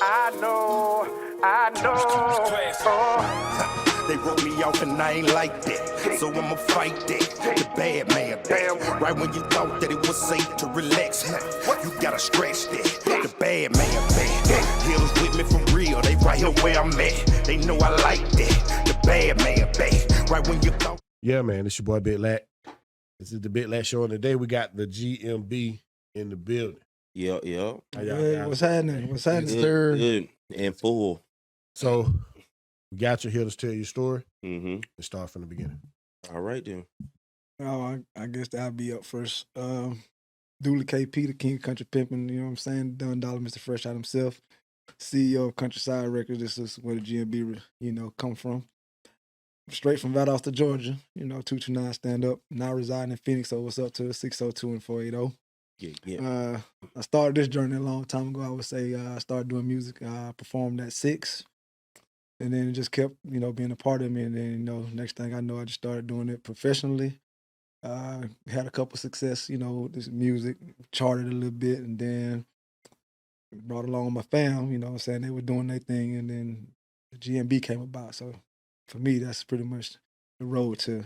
I know. They wrote me off and I ain't like that, so I'ma fight that. The bad man back. Right when you thought that it was safe to relax, you gotta scratch that. The bad man back. Healers with me for real, they right here where I'm at. They know I like that. The bad man back. Right when you thought. Yeah, man, it's your boy Big Lat. This is the Big Lat Show, and today we got the GMB in the building. Yep. Hey, what's happening? What's happening, sir? Good and full. So we got you here to tell your story. Mm-hmm. Let's start from the beginning. All right then. Oh, I guess I'll be up first. Dooley KP, the King of Country Pimpin', you know what I'm saying? Don Dollar, Mr. Fresh out himself. CEO of Countryside Records. This is where the GMB, come from. Straight from Valdosta, Georgia. 229 stand up. Now residing in Phoenix, so what's up to 602 and 480. Yeah. I started this journey a long time ago. I would say I started doing music. I performed at 6. And then it just kept, being a part of me. And then, next thing I know, I just started doing it professionally. Had a couple success, this music, charted a little bit, and then brought along my fam, saying they were doing their thing, and then the GMB came about. So for me, that's pretty much the road to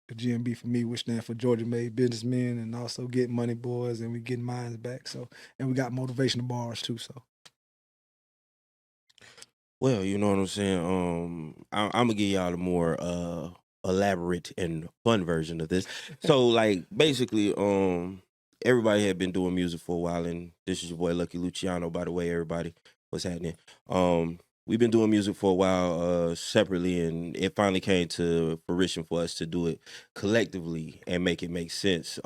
the GMB for me, which stands for Georgia Made Businessmen, and also Get Money Boys, and we getting minds back. So, and we got motivational bars too. So. Well, you know what I'm saying. I'm gonna give y'all a more elaborate and fun version of this. So, like, basically, everybody had been doing music for a while, and this is your boy Lucky Luciano. By the way, everybody, what's happening? We've been doing music for a while separately, and it finally came to fruition for us to do it collectively and make it make sense.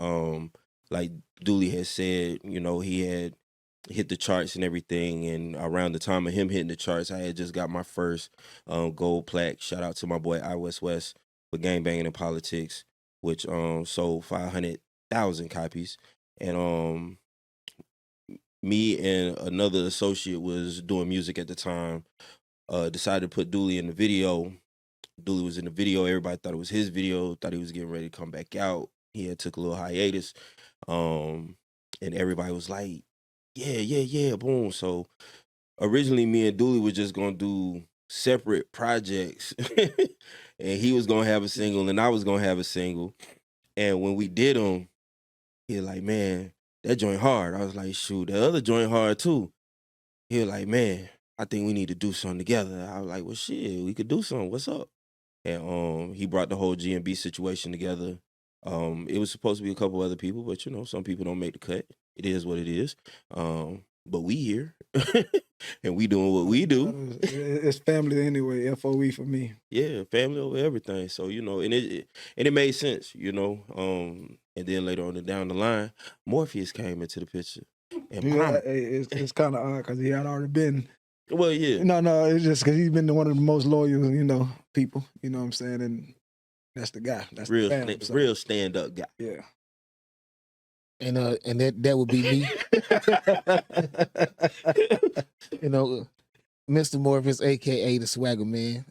Like Dooley had said, he had hit the charts and everything, and around the time of him hitting the charts, I had just got my first gold plaque. Shout out to my boy I West for Gang Banging in Politics, which sold 500,000 copies. And me and another associate was doing music at the time, decided to put Dooley in the video. Dooley was in the video. Everybody thought it was his video, thought he was getting ready to come back out. He had took a little hiatus, and everybody was like, yeah, boom. So originally me and Dooley were just gonna do separate projects, and he was gonna have a single and I was gonna have a single. And when we did them, he was like, man, that joint hard. I was like, shoot, the other joint hard too. He was like, man, I think we need to do something together. I was like, well, shit, we could do something. What's up? And he brought the whole GMB situation together. It was supposed to be a couple other people, but some people don't make the cut. It is what it is. But we here, and we doing what we do. It's family anyway. FOE for me. Yeah, family over everything. So and it made sense. And then later on down the line, Morpheus came into the picture. And it's kind of odd because he had already been. Well, yeah. No, it's just because he's been one of the most loyal, people. You know what I'm saying? And that's the guy. That's real, the family, so. Real stand-up guy. Yeah. And that would be me. Mr. Morpheus, aka the Swagger Man.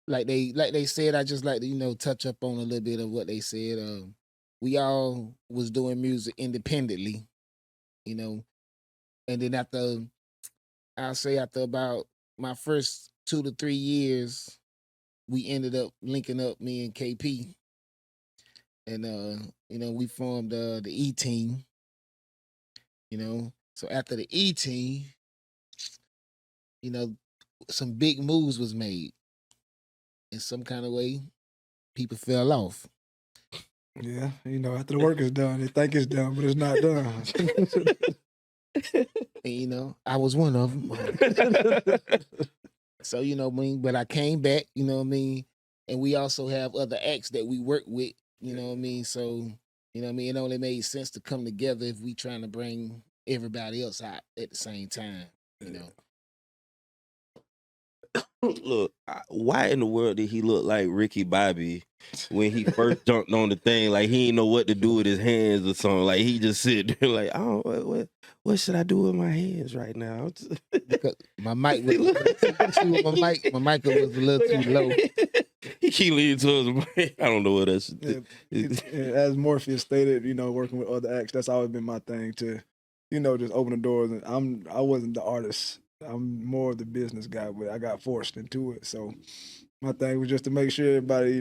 Like they said, I just like to touch up on a little bit of what they said. We all was doing music independently, and then after about my first 2 to 3 years, we ended up linking up, me and KP. And we formed the E-Team. So after the E-Team, some big moves was made. In some kind of way, people fell off. Yeah, after the work is done, they think it's done, but it's not done. And, I was one of them. So, but I came back, and we also have other acts that we work with. So, it only made sense to come together if we trying to bring everybody else out at the same time, Look, why in the world did he look like Ricky Bobby when he first jumped on the thing? Like he didn't know what to do with his hands or something. Like he just sit there like, what should I do with my hands right now? Because my mic was my mic was a little too low. He keep leaning towards the mic. I don't know what that's. As Morpheus stated, working with other acts, that's always been my thing to, just open the doors. And I wasn't the artist I'm more of the business guy, but I got forced into it. So my thing was just to make sure everybody,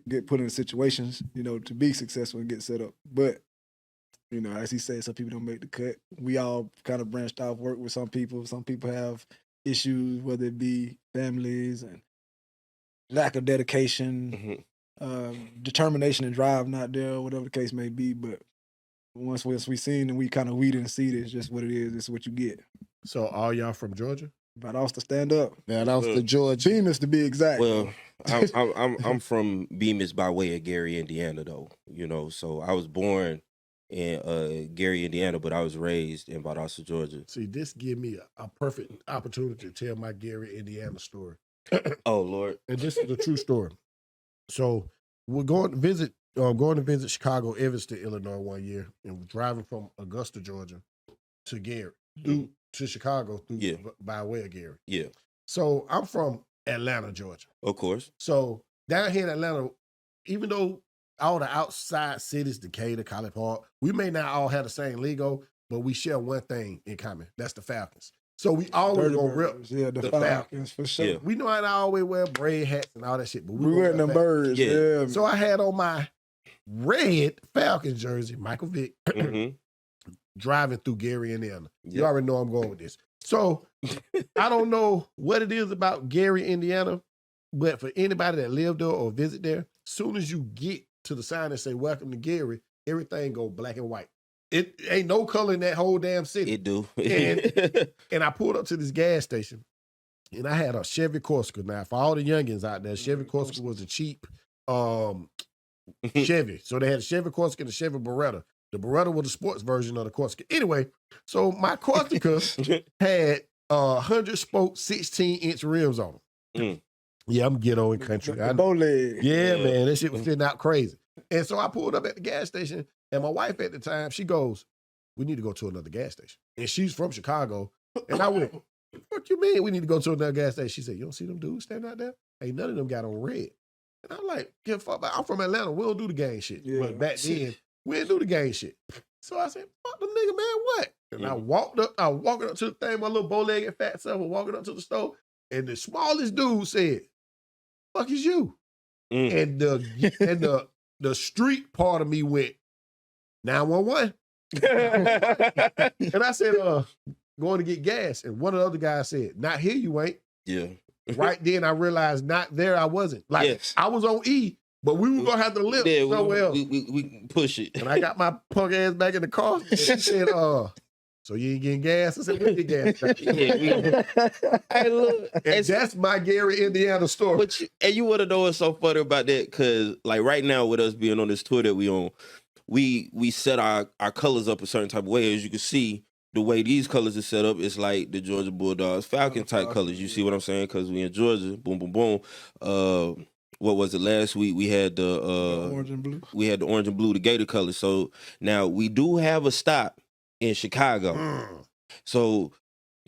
get put in situations, to be successful and get set up. But, as he said, some people don't make the cut. We all kind of branched off, work with some people. Some people have issues, whether it be families and lack of dedication, determination and drive not there, whatever the case may be. But once we seen and we kind of weeded and seeded, it's just what it is. It's what you get. So all y'all from Georgia? But I was to stand up. Man, off the Georgia. Bemis to be exact. Well, I'm from Bemis by way of Gary, Indiana, though. So I was born in Gary, Indiana, but I was raised in Valdosta, Georgia. See, this give me a perfect opportunity to tell my Gary, Indiana story. Oh Lord! And this is a true story. So we're going to visit Chicago, Evanston, Illinois one year, and we're driving from Augusta, Georgia, to Gary, to Chicago by way of Gary. Yeah. So I'm from Atlanta, Georgia. Of course. So down here in Atlanta, even though all the outside cities, Decatur, College Park, we may not all have the same lingo, but we share one thing in common. That's the Falcons. So we always gonna rip the Falcons for sure. Yeah. We know how to always wear braid hats and all that shit, but We wearing them birds. Yeah. So I had on my red Falcons jersey, Michael Vick, driving through Gary, Indiana. You already know I'm going with this. So I don't know what it is about Gary, Indiana, but for anybody that lived there or visit there, soon as you get to the sign that say "Welcome to Gary," everything go black and white. It ain't no color in that whole damn city. It do. and I pulled up to this gas station, and I had a Chevy Corsica. Now, for all the youngins out there, Chevy Corsica was a cheap Chevy. So they had a Chevy Corsica and a Chevy Beretta. The Beretta was the sports version of the Corsica. Anyway, so my Corsica had 100-spoke 16-inch rims on them. Yeah, I'm ghetto in country. The bow leg. Yeah, man, that shit was sitting out crazy. And so I pulled up at the gas station, and my wife at the time, she goes, "We need to go to another gas station." And she's from Chicago. And I went, "What you mean we need to go to another gas station?" She said, "You don't see them dudes standing out there? Ain't none of them got on red." And I'm like, "Give a fuck about, I'm from Atlanta. We don't do the gang shit." Yeah. But back then, we didn't do the gang shit. So I said, "Fuck them nigga, man, what?" And I walked up to the thing, my little bow-legged fat self was walking up to the store, and the smallest dude said, "Fuck is you?" And the street part of me went, 911. And I said, going to get gas. And one of the other guys said, "Not here you ain't." Yeah. Right then I realized not there I wasn't. Like I was on E, but we were gonna have to live somewhere else. We push it. And I got my punk ass back in the car. And she said, "So you ain't getting gas?" I said, "We get gas." Hey, look, and that's my Gary, Indiana story. And you want to know what's so funny about that? Because like right now with us being on this tour that we on, we set our colors up a certain type of way. As you can see, the way these colors are set up, it's like the Georgia Bulldogs Falcon type colors. You see what I'm saying? Because we in Georgia, boom, boom, boom. What was it last week? We had the orange and blue. We had the orange and blue, the Gator colors. So now we do have a stop in Chicago. So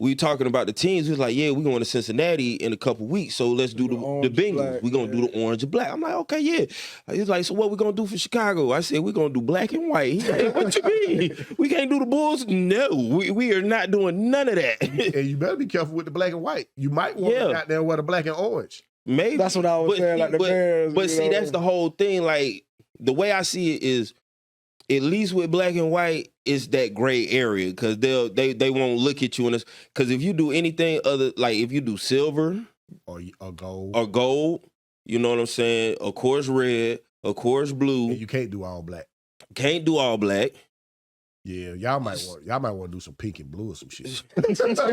we talking about the teams. We was like, yeah, we're going to Cincinnati in a couple weeks. So let's do the Bengals. We're going to do the orange and black. I'm like, okay, yeah. He's like, so what we going to do for Chicago? I said, we're going to do black and white. He's like, what you mean? We can't do the Bulls? No, we are not doing none of that. And you better be careful with the black and white. You might want to out there wear the black and orange. Maybe. That's what I was saying, like the Bears. But see, that's the whole thing. Like, the way I see it is, at least with black and white, it's that gray area because they won't look at you in this. Because if you do anything other, like if you do silver or gold, you know what I'm saying? Of course, red. Of course, blue. And you can't do all black. Can't do all black. Yeah, y'all might want to do some pink and blue or some shit.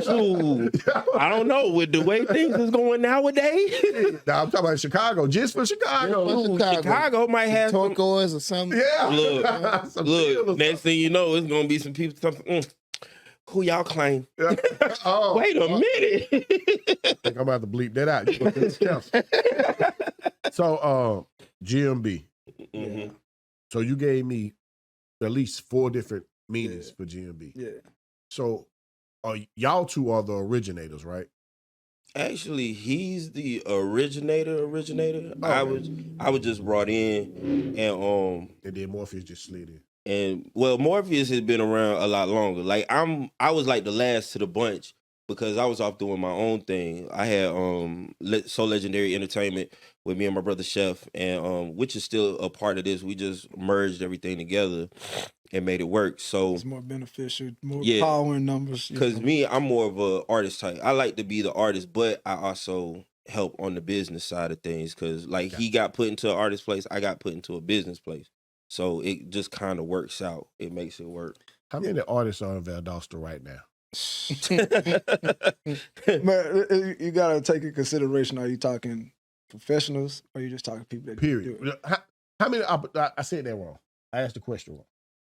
Ooh, I don't know with the way things is going nowadays. Now I'm talking about Chicago, just for Chicago. Chicago might have turquoise or something. Yeah, look. Next thing you know, it's gonna be some people talking. Who y'all claim? Oh, wait a minute. I think I'm about to bleep that out. So, GMB. Mm-hmm. So you gave me at least 4 different meanings for GMB. Yeah. So, y'all two are the originators, right? Actually, he's the originator. Oh. I was just brought in, and then Morpheus just slid in. And well, Morpheus has been around a lot longer. Like I was like the last to the bunch because I was off doing my own thing. I had So Legendary Entertainment with me and my brother Chef, and which is still a part of this. We just merged everything together and made it work. So It's more beneficial, more Yeah. power in numbers. because me, I'm more of a artist type. I like to be the artist, but I also help on the business side of things. Because like he got put into an artist place, I got put into a business place. So it just kind of works out. It makes it work. How many artists are in Valdosta right now? Man, you gotta take in consideration. Are you talking professionals, or are you just talking people that do Period. it? How many? I said that wrong. I asked the question wrong.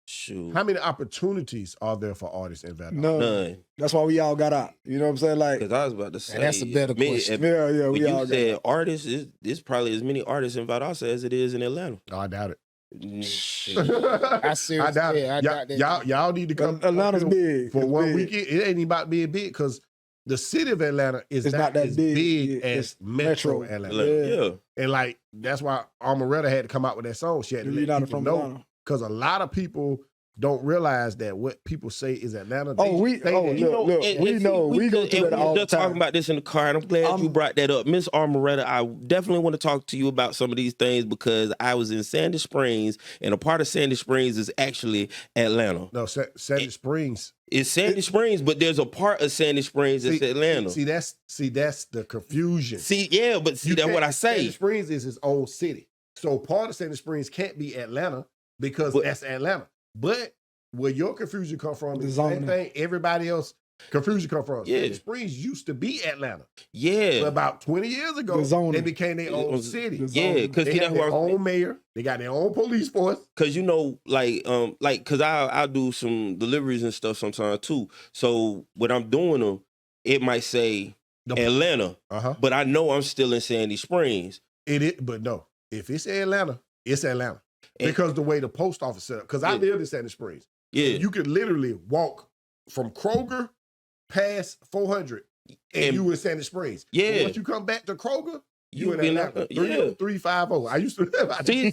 Shoot. How many opportunities are there for artists in Valdosta? None. That's why we all got out. You know what I'm saying? Like, Because I was about to say that's a better question. yeah, When we all you got said out. artists, it's probably as many artists in Valdosta as it is in Atlanta. No, I doubt it. I seriously, doubt it. I doubt that. Y'all need to come. Atlanta's up here big. for It's one big. weekend. It ain't even about being big because the city of Atlanta is It's not that as big. big Yeah, as it's Metro Metro. Atlanta. Yeah. And like that's why Amaretta had to come out with that song. She had to You're let not people from know Atlanta. because a lot of people don't realize that what people say is Atlanta. They Oh, we say oh that- look, we know we go through that all the just talking time. about this in the car, and I'm glad you brought that up, Miss Armoretta. I definitely want to talk to you about some of these things because I was in Sandy Springs, and a part of Sandy Springs is actually Atlanta. No, Sandy Springs. It's Sandy Springs, but there's a part of Sandy Springs that's Atlanta. See, that's the confusion. Yeah, but see, that's what I say. Sandy Springs is its own city. So part of Sandy Springs can't be Atlanta because that's Atlanta. But where your confusion come from is the same thing everybody else confusion come from. Yeah. Sandy Springs used to be Atlanta. Yeah. But about 20 years ago, they became their own city. Yeah, because They have their own mayor. They got their own police force. Cause you know, cause I do some deliveries and stuff sometimes too. So when I'm doing them, it might say Atlanta, but I know I'm still in Sandy Springs. It is, but no, if it's Atlanta, it's Atlanta because the way the post office set up. Because I lived in Sandy Springs. Yeah, you could literally walk from Kroger past 400, and you in Sandy Springs. Yeah, but once you come back to Kroger, you in been Atlanta. 350. I used to live out there.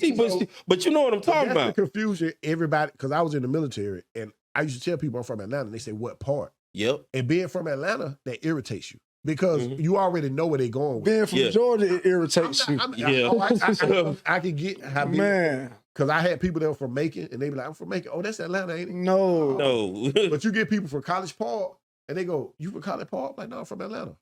But you know what I'm talking about. The confusion, everybody, because I was in the military, and I used to tell people I'm from Atlanta, and they say, what part? Yep. And being from Atlanta, that irritates you. Because you already know where they're going with. Being from Georgia, it irritates you. I can get how big. Man. Because I had people that were from Macon, and they be like, I'm from Macon. Oh, that's Atlanta, ain't it? No. But you get people from College Park, and they go, you from College Park? I'm like, no, I'm from Atlanta.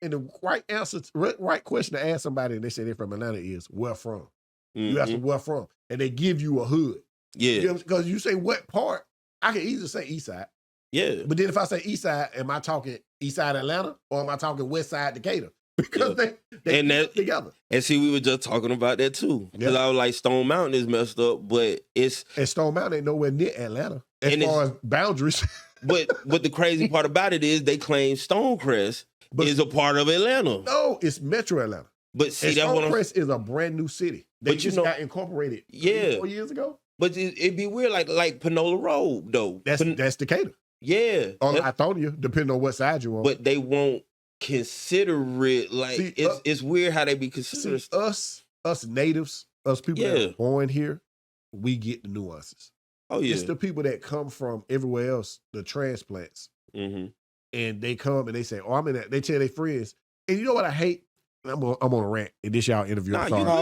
And the right answer, right question to ask somebody, and they say they're from Atlanta is, where from? You ask them where from, and they give you a hood. Yeah. Because you say what part, I can easily say east side. Yeah. But then if I say east side, am I talking east side Atlanta, or am I talking west side Decatur? Because they and that together. And see, we were just talking about that too. Because I was like, Stone Mountain is messed up, but it's and Stone Mountain ain't nowhere near Atlanta as far as boundaries. but the crazy part about it is they claim Stonecrest is a part of Atlanta. No, it's Metro Atlanta. But see, and that's what Stonecrest is a brand new city. They just got incorporated 4 years ago. But it'd be weird, like Panola Road though. That's Decatur. Yeah. Or Lithonia, depending on what side you're on. But they won't consider it like it's weird how they be considered. Us natives, us people that are born here, we get the nuances. Oh yeah. It's the people that come from everywhere else, the transplants. And they come and they say, oh, I'm in that. They tell their friends. And you know what I hate? I'm on a rant in this y'all interview.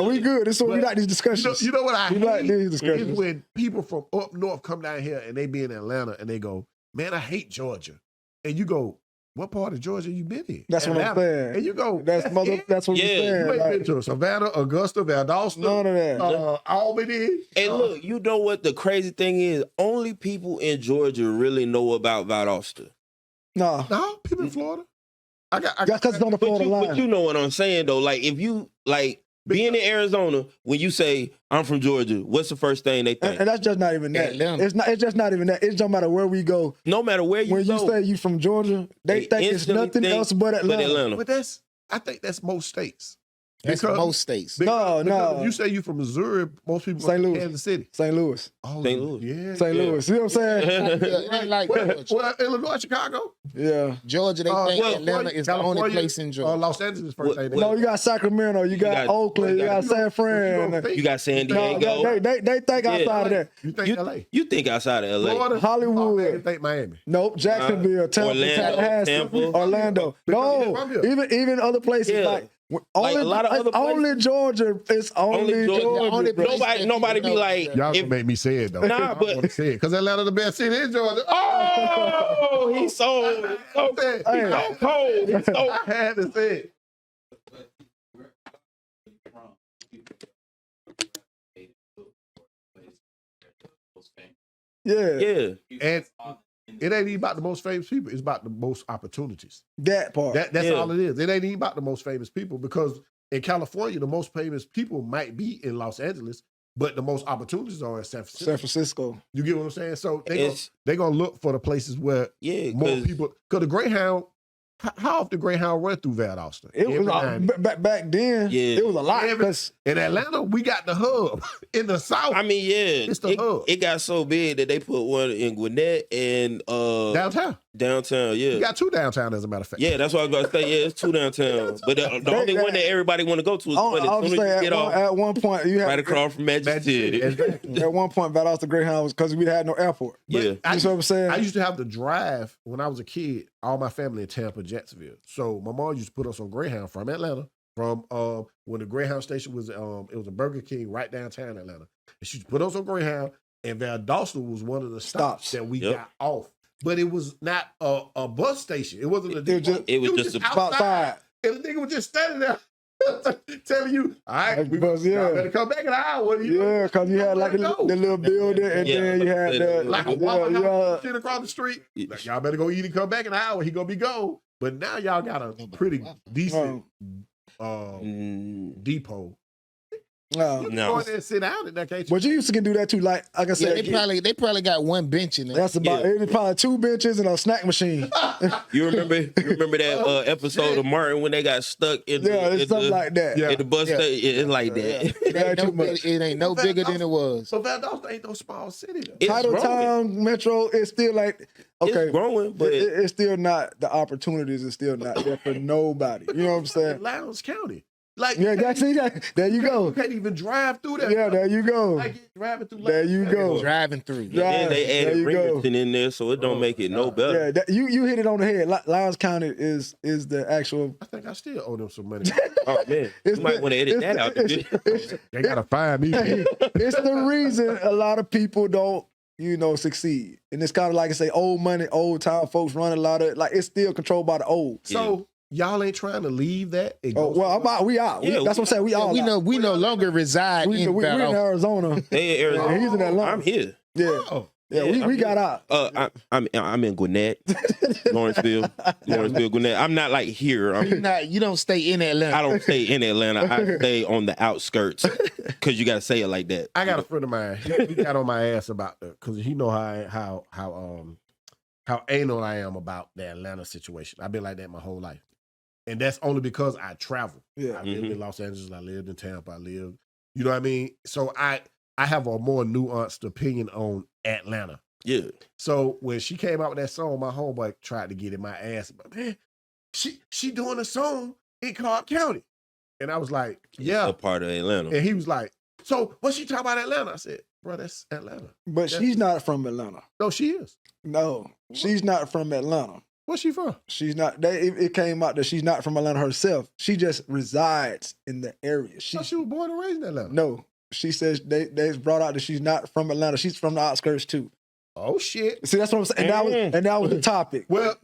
We good. This is what we like these discussions. You know what I hate? like these discussions. Is when people from up north come down here and they be in Atlanta and they go, man, I hate Georgia. And you go, what part of Georgia you been in? That's Atlanta. what I'm saying. And you go, that's what we're saying. You ain't been to Savannah, Augusta, Valdosta, none of that. Albany. And look, you know what the crazy thing is? Only people in Georgia really know about Valdosta. No, people in Florida. I got because it's on the Florida line. But you know what I'm saying though. Like if you being in Arizona, when you say I'm from Georgia, what's the first thing they think? And that's just not even that. It's just not even that. It don't matter where we go. No matter where you go. When you say you from Georgia, they think it's nothing else but Atlanta. But I think that's most states. That's Because- most states. Because No. if you say you from Missouri, most people St. from Louis. Kansas City. St. Louis. Oh, St. Louis. Yeah. St. Yeah. Louis. You know what I'm saying? Yeah, ain't like Well, Illinois, Chicago, Yeah. Georgia. They think well, Atlanta is the only California, place in Georgia. Los Angeles first. Well, ain't No, it? you got Sacramento, you got got- Oakland, you got San Fran. You got San No, Diego. they think outside of that. You think You, LA? you think outside of LA? Florida? Hollywood. Oh, man, you think Miami? Nope, Jacksonville, Tampa, Orlando, Tallahassee, Tampa. Orlando. Because No, you're from here. even other places Yeah. like only, a lot of it's other places. only Georgia. It's only Georgia. only bro. place Nobody that be you know like, that- Y'all if- gonna make me say it though. Nah, I but- want to say it because Atlanta the best city in Georgia. oh, he's so cold. Hey. He's so I had to say it. Yeah, Yeah. And it ain't even about the most famous people. It's about the most opportunities. that part. That's Yeah. all it is. It ain't even about the most famous people because in California, the most famous people might be in Los Angeles, but the most opportunities are in San Francisco. San Francisco. You get what I'm saying? So It's- they gonna look for the places where Yeah, more 'cause- people. Because the Greyhound, how often Greyhound run through Valdosta? It was Every now and then. back then. Yeah. It was a lot. Every- 'Cause In Atlanta, we got the hub. In the South, I mean, yeah, It's the hub. it got so big that they put one in Gwinnett and downtown. downtown. Yeah, We got two downtown, as a matter of fact. yeah, that's what I was about to say. Yeah, it's two downtown, but the only one that everybody want to go to is I one was as soon as you saying get off at one point you had right across from Magic Magic City, City. exactly. At one point, Valdosta Greyhound was because we had no airport. But Yeah. I You see what I'm saying? I used to have to drive when I was a kid. All my family in Tampa, Jacksonville. So my mom used to put us on Greyhound from Atlanta. From when the Greyhound station was, it was a Burger King right downtown Atlanta. And she used to put us on Greyhound, and Valdosta was one of the stops that we Yep. got off. But it was not a bus station. It wasn't a It was just a- outside. And the nigga was just standing there telling you, all right, Like we bus, y'all yeah. better come back in an hour. What do you Yeah, because you had like the Go. little building, and Yeah. then you had the like a Waffle House yeah. shit across the street. Like, y'all better go eat and come back in an hour. He gonna be gone. But now y'all got a pretty decent depot. You can No. go in there and sit down in that case. But you used to do that too. Like I Yeah, said, they probably got one bench in there. that's about Yeah. it. Probably 2 benches and a snack machine. You remember that episode of Martin when they got stuck in Yeah, the, it's something like that. Yeah. in the bus Yeah. station? It's like that. It ain't too much. it ain't no bigger than it was. So Valdosta ain't no small city though. It's Title growing. Town Metro is still like okay, It's growing, but it's still not the opportunities is still not there for nobody. You know what I'm saying? Lowndes County. Like Yeah, that's it. There you you go. can't even drive through that. Yeah, there you go. Like you driving through There you Lowndes go. County. Driving through. Yeah. then they there added you go. Ringerton in there, so it don't make it no better. Yeah, you hit it on the head. Lowndes County is the actual. I think I still owe them some money. Oh man, It's you might the- want to edit it's that the- out. it's- They gotta find me. It's the reason a lot of people don't, succeed. And it's kind of like I say, old money, old time folks run a lot of like it's still controlled by the old. So y'all ain't trying to leave that. and Oh go well, somewhere? we out. Yeah, That's what I'm saying. We all we out. no longer reside We in in Valdosta. Arizona. They in Arizona. Yeah, he's in Atlanta. I'm here. Yeah, Oh, yeah. Yeah, We got out. I'm in Gwinnett, Lawrenceville, Gwinnett. I'm not like here. You don't stay in Atlanta. I don't stay in Atlanta. I stay on the outskirts because you got to say it like that. I got a friend of mine. He got on my ass about that because he know how anal I am about the Atlanta situation. I've been like that my whole life, and that's only because I travel. Yeah. I lived in Los Angeles. I lived in Tampa. You know what I mean? So I have a more nuanced opinion on Atlanta. Yeah, So when she came out with that song, my homeboy tried to get in my ass. But man, she doing a song in Clark County, and I was like, yeah. a part of Atlanta. And he was like, so what she talking about Atlanta? I said, bro, that's Atlanta. But she's not from Atlanta. No, she is. No, she's not from Atlanta. Where's she from? She's not. It came out that she's not from Atlanta herself. She just resides in the area. She was born and raised in Atlanta. No, she says they brought out that she's not from Atlanta. She's from the outskirts too. Oh shit. See, that's what I'm saying. And that was the topic. Well,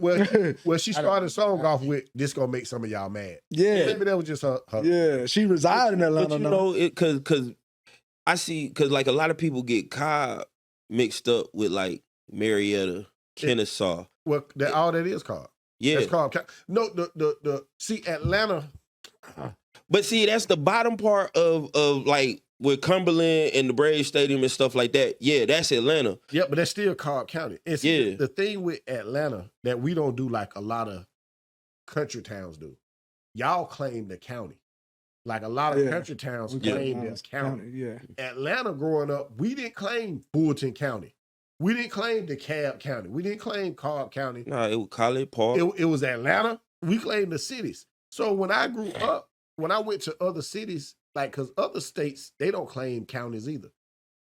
she started the song off with "This gonna make some of y'all mad." Yeah, Maybe that was just her. yeah. She resided in Atlanta. But you now. know, because I see, because like a lot of people get Cobb mixed up with like Marietta, Kennesaw. Well, all that is called. Yeah, That's called. No, the see Atlanta. but see, that's the bottom part of like with Cumberland and the Braves Stadium and stuff like that. Yeah, that's Atlanta. Yeah, but that's still Cobb County. And see, Yeah. the thing with Atlanta that we don't do like a lot of country towns do. Y'all claim the county. Like a lot of Yeah. country towns We claim claim their county. Yeah. Atlanta growing up, we didn't claim Fulton County. We didn't claim DeKalb County. We didn't claim Cobb County. No, it was College Park. It was Atlanta. We claimed the cities. So when I grew up, when I went to other cities, like, because other states, they don't claim counties either.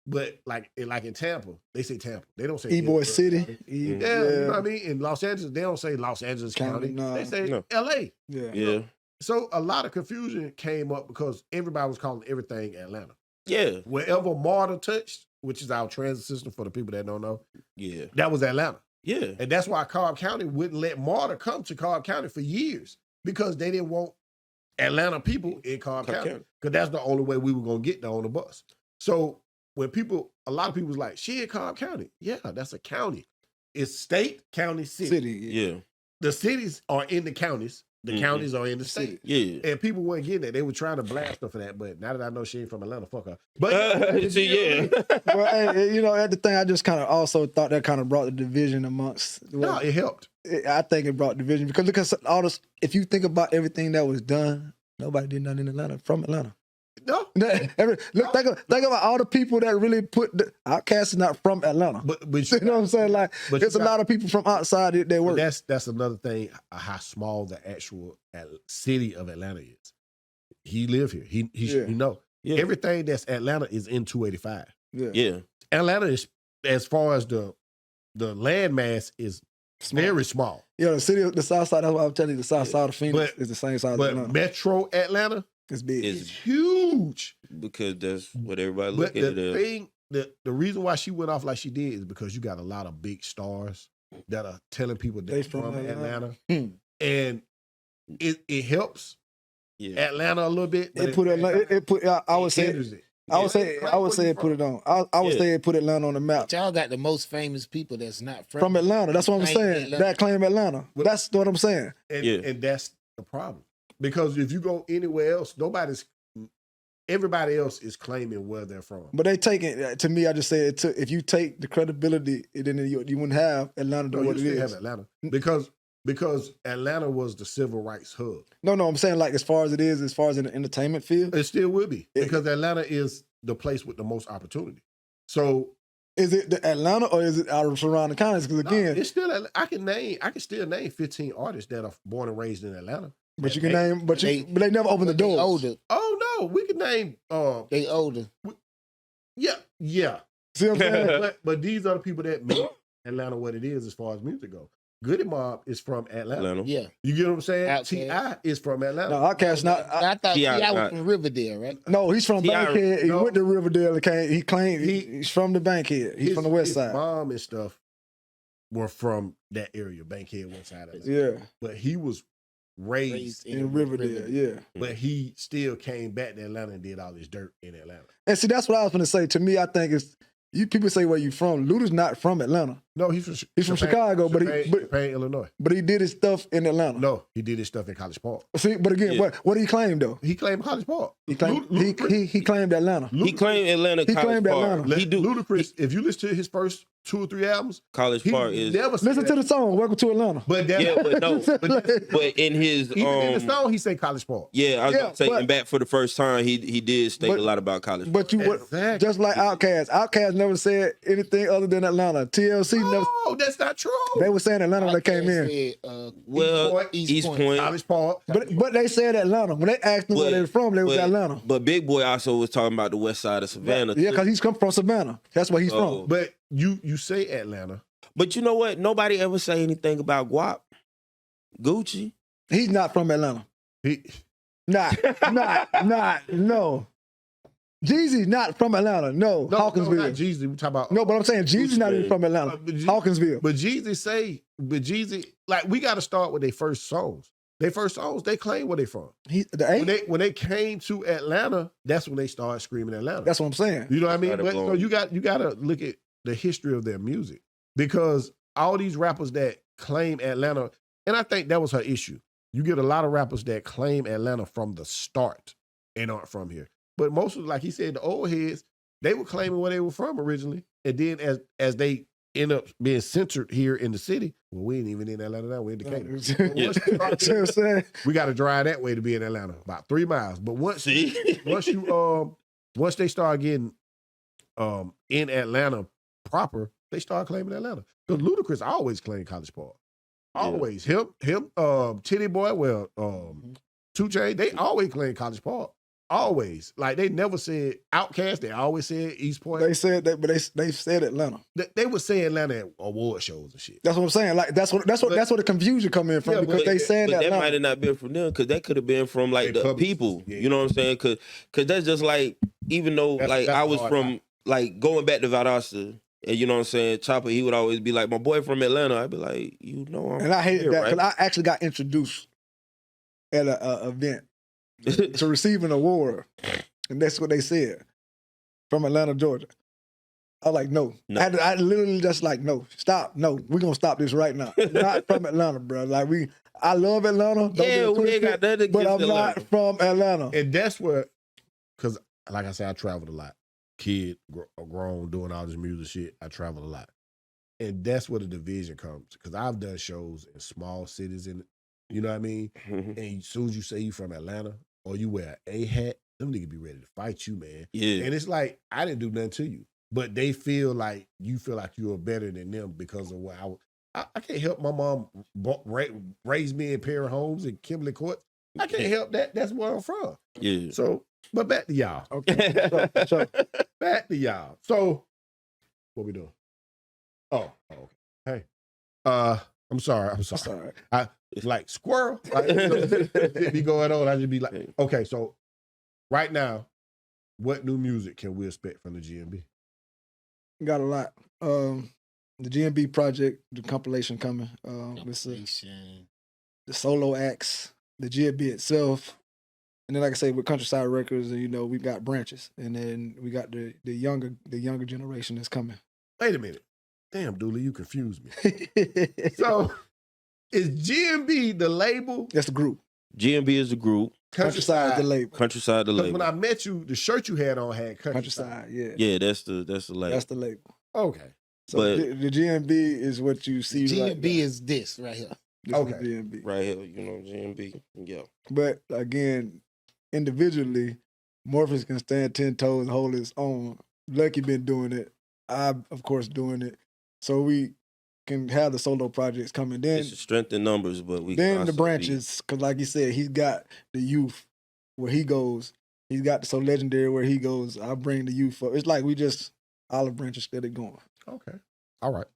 But like in Tampa, they say Tampa. They don't say E-Boy Hillsborough City. County. Yeah, you know what I mean? In Los Angeles, they don't say Los Angeles County. No. They say No. LA. Yeah. Yeah. So a lot of confusion came up because everybody was calling everything Atlanta. Yeah. Wherever MARTA touched, which is our transit system for the people that don't know, Yeah. that was Atlanta. Yeah. And that's why Cobb County wouldn't let MARTA come to Cobb County for years because they didn't want Atlanta people in Cobb County. Because that's the only way we were going to get there on the bus. So when a lot of people was like, she in Cobb County. Yeah, that's a county. It's state, county, city. Yeah. The cities are in the counties. The counties are in the state. Yeah. And people weren't getting that. They were trying to blast her for that. But now that I know she ain't from Atlanta, fuck her. But See, yeah. Well, hey, you know, at the thing, I just kind of also thought that kind of brought the division amongst. No, it helped. I think it brought division because look at all this. If you think about everything that was done, nobody did nothing in Atlanta from Atlanta. No. Think about all the people that really put the Outkast is not from Atlanta. But you know what I'm saying? Like, but there's a lot of people from outside that work. That's another thing, how small the actual city of Atlanta is. He live here. He you know. Yeah. Everything that's Atlanta is in 285. Yeah. Atlanta is, as far as the landmass, is very small. Yeah, the south side, that's what I'm telling you, the south side of Phoenix is the same size as But Atlanta. Metro Atlanta It's big. is huge. Because that's what everybody But look at the it as. thing, the reason why she went off like she did is because you got a lot of big stars that are telling people they're from Atlanta. And it helps Atlanta a little bit. But I would say it put it on. I would say it put Atlanta on the map. But y'all got the most famous people that's not From Atlanta. That's what I'm saying. Atlanta. That claim Atlanta. That's what I'm saying. And that's the problem. Because if you go anywhere else, everybody else is claiming where they're from. But they take it, to me, I just say if you take the credibility, then you wouldn't have Atlanta do what it is. Have Atlanta. Because Atlanta was the civil rights hub. No, I'm saying like as far as in the entertainment field. It still will be. Because Atlanta is the place with the most opportunity. So is it the Atlanta or is it out of surrounding counties? Because again, it's still I can still name 15 artists that are born and raised in Atlanta. But you can name, but they never open the doors. Older. Oh no, we can name. They older. Yeah. See what I'm saying? but these are the people that make Atlanta what it is as far as music goes. Goody Mob is from Atlanta. Yeah. You get what I'm saying? Outkast. T.I. is from Atlanta. No, Outkast not. I thought T.I. was from Riverdale, right? No, he's from Bankhead. He went to Riverdale and came. He claimed he's from the Bankhead. He's from the west side. His mom and stuff were from that area, Bankhead, west side of Atlanta. Yeah. But he was raised in Riverdale, yeah. But he still came back to Atlanta and did all this dirt in Atlanta. And see, that's what I was going to say. To me, I think it's people say where you from. Luda's not from Atlanta. No, he's from Chicago, but Champaign, Illinois. But he did his stuff in Atlanta. No, he did his stuff in College Park. See, but again, what did he claim though? He claimed College Park. He claimed he claimed Atlanta. He claimed Atlanta. He College claimed Park. Atlanta. Ludacris, if you listen to his first 2 or 3 albums, College Park is never listen to the song "Welcome to Atlanta." But but in his even in the song he said College Park. Yeah, I was gonna say, and back for the first time, he did state a lot about College Park. But just like Outkast never said anything other than Atlanta. TLC never. No, that's not true. They were saying Atlanta when they came in. East Point, College Park. But they said Atlanta. When they asked them where they were from, they was Atlanta. But Big Boy also was talking about the west side of Savannah. Yeah, because he's come from Savannah. That's where he's from. But you say Atlanta. But you know what? Nobody ever say anything about Guap. Gucci. He's not from Atlanta. No. Jeezy's not from Atlanta. No, Hawkinsville. No, not Jeezy. We talk about. No, but I'm saying Jeezy's not even from Atlanta. Hawkinsville. But Jeezy, like, we got to start with their first songs. Their first songs, they claim where they from. When they came to Atlanta, that's when they started screaming Atlanta. That's what I'm saying. You know what I mean? But so you got to look at the history of their music, because all these rappers that claim Atlanta, and I think that was her issue. You get a lot of rappers that claim Atlanta from the start and aren't from here. But most of, like he said, the old heads, they were claiming where they were from originally, and then as they end up being centered here in the city. Well, we ain't even in Atlanta now. We're in Decatur. We got to drive that way to be in Atlanta, about 3 miles. But once they start getting in Atlanta proper, they start claiming Atlanta. Because Ludacris always claimed College Park. Always. Him, Titty Boy, 2 Chainz, they always claimed College Park. Always. Like, they never said Outkast. They always said East Point. They said that, but they said Atlanta. They would say Atlanta at award shows and shit. That's what I'm saying. Like, that's where the confusion come in from, because they said that Atlanta. might have not been from them, because that could have been from like the people. Yeah. You know what I'm saying? Because that's just like, even though that's I was from like going back to Valdosta, and you know what I'm saying, Chopper, he would always be like, my boy from Atlanta. I'd be like, you know, I'm and I hated that because right? I actually got introduced at a event to receive an award, and that's what they said, from Atlanta, Georgia. I was like, no. I literally just like, no, stop, no, we're gonna stop this right now. I'm not from Atlanta, bro. Like, I love Atlanta. Yeah, we ain't got nothing against but I'm Atlanta. not from Atlanta. And that's what, because like I said, I traveled a lot. Kid, grown, doing all this music shit, I traveled a lot. And that's where the division comes. Because I've done shows in small cities, you know what I mean? And as soon as you say you from Atlanta or you wear an A hat, them niggas be ready to fight you, man. Yeah. And it's like, I didn't do nothing to you. But they feel like you feel like you're better than them because of what I can't help my mom raised me in Perry Homes and Kimberly Court. I can't help that. That's where I'm from. Yeah. So, but back to y'all. Okay. So back to y'all. So, what we doing? Oh, okay. Hey, I'm sorry. I like squirrel. Like, it be going on. I just be like, okay. So, right now, what new music can we expect from the GMB? Got a lot. The GMB project, the compilation coming. The solo acts, the GMB itself, and then like I say, with Countryside Records, you know, we got branches, and then we got the younger generation that's coming. Wait a minute, damn, Dooley, you confused me. So, is GMB the label? That's the group. GMB is the group. Countryside the label. Countryside the label. When I met you, the shirt you had on had Countryside. Yeah. Yeah, that's the label. That's the label. Okay. So the GMB is what you see. GMB is this right here. This okay. is GMB. Right here, you know, GMB. Yeah. But again, individually, Morpheus can stand 10 toes and hold his own. Lucky been doing it. I'm, of course, doing it. So we can have the solo projects coming. Then it's strength in numbers, but we then can the branches, because like you said, he's got the youth where he goes. He's got the So Legendary where he goes. I bring the youth up. It's like we just olive branches steady going. Okay. All right.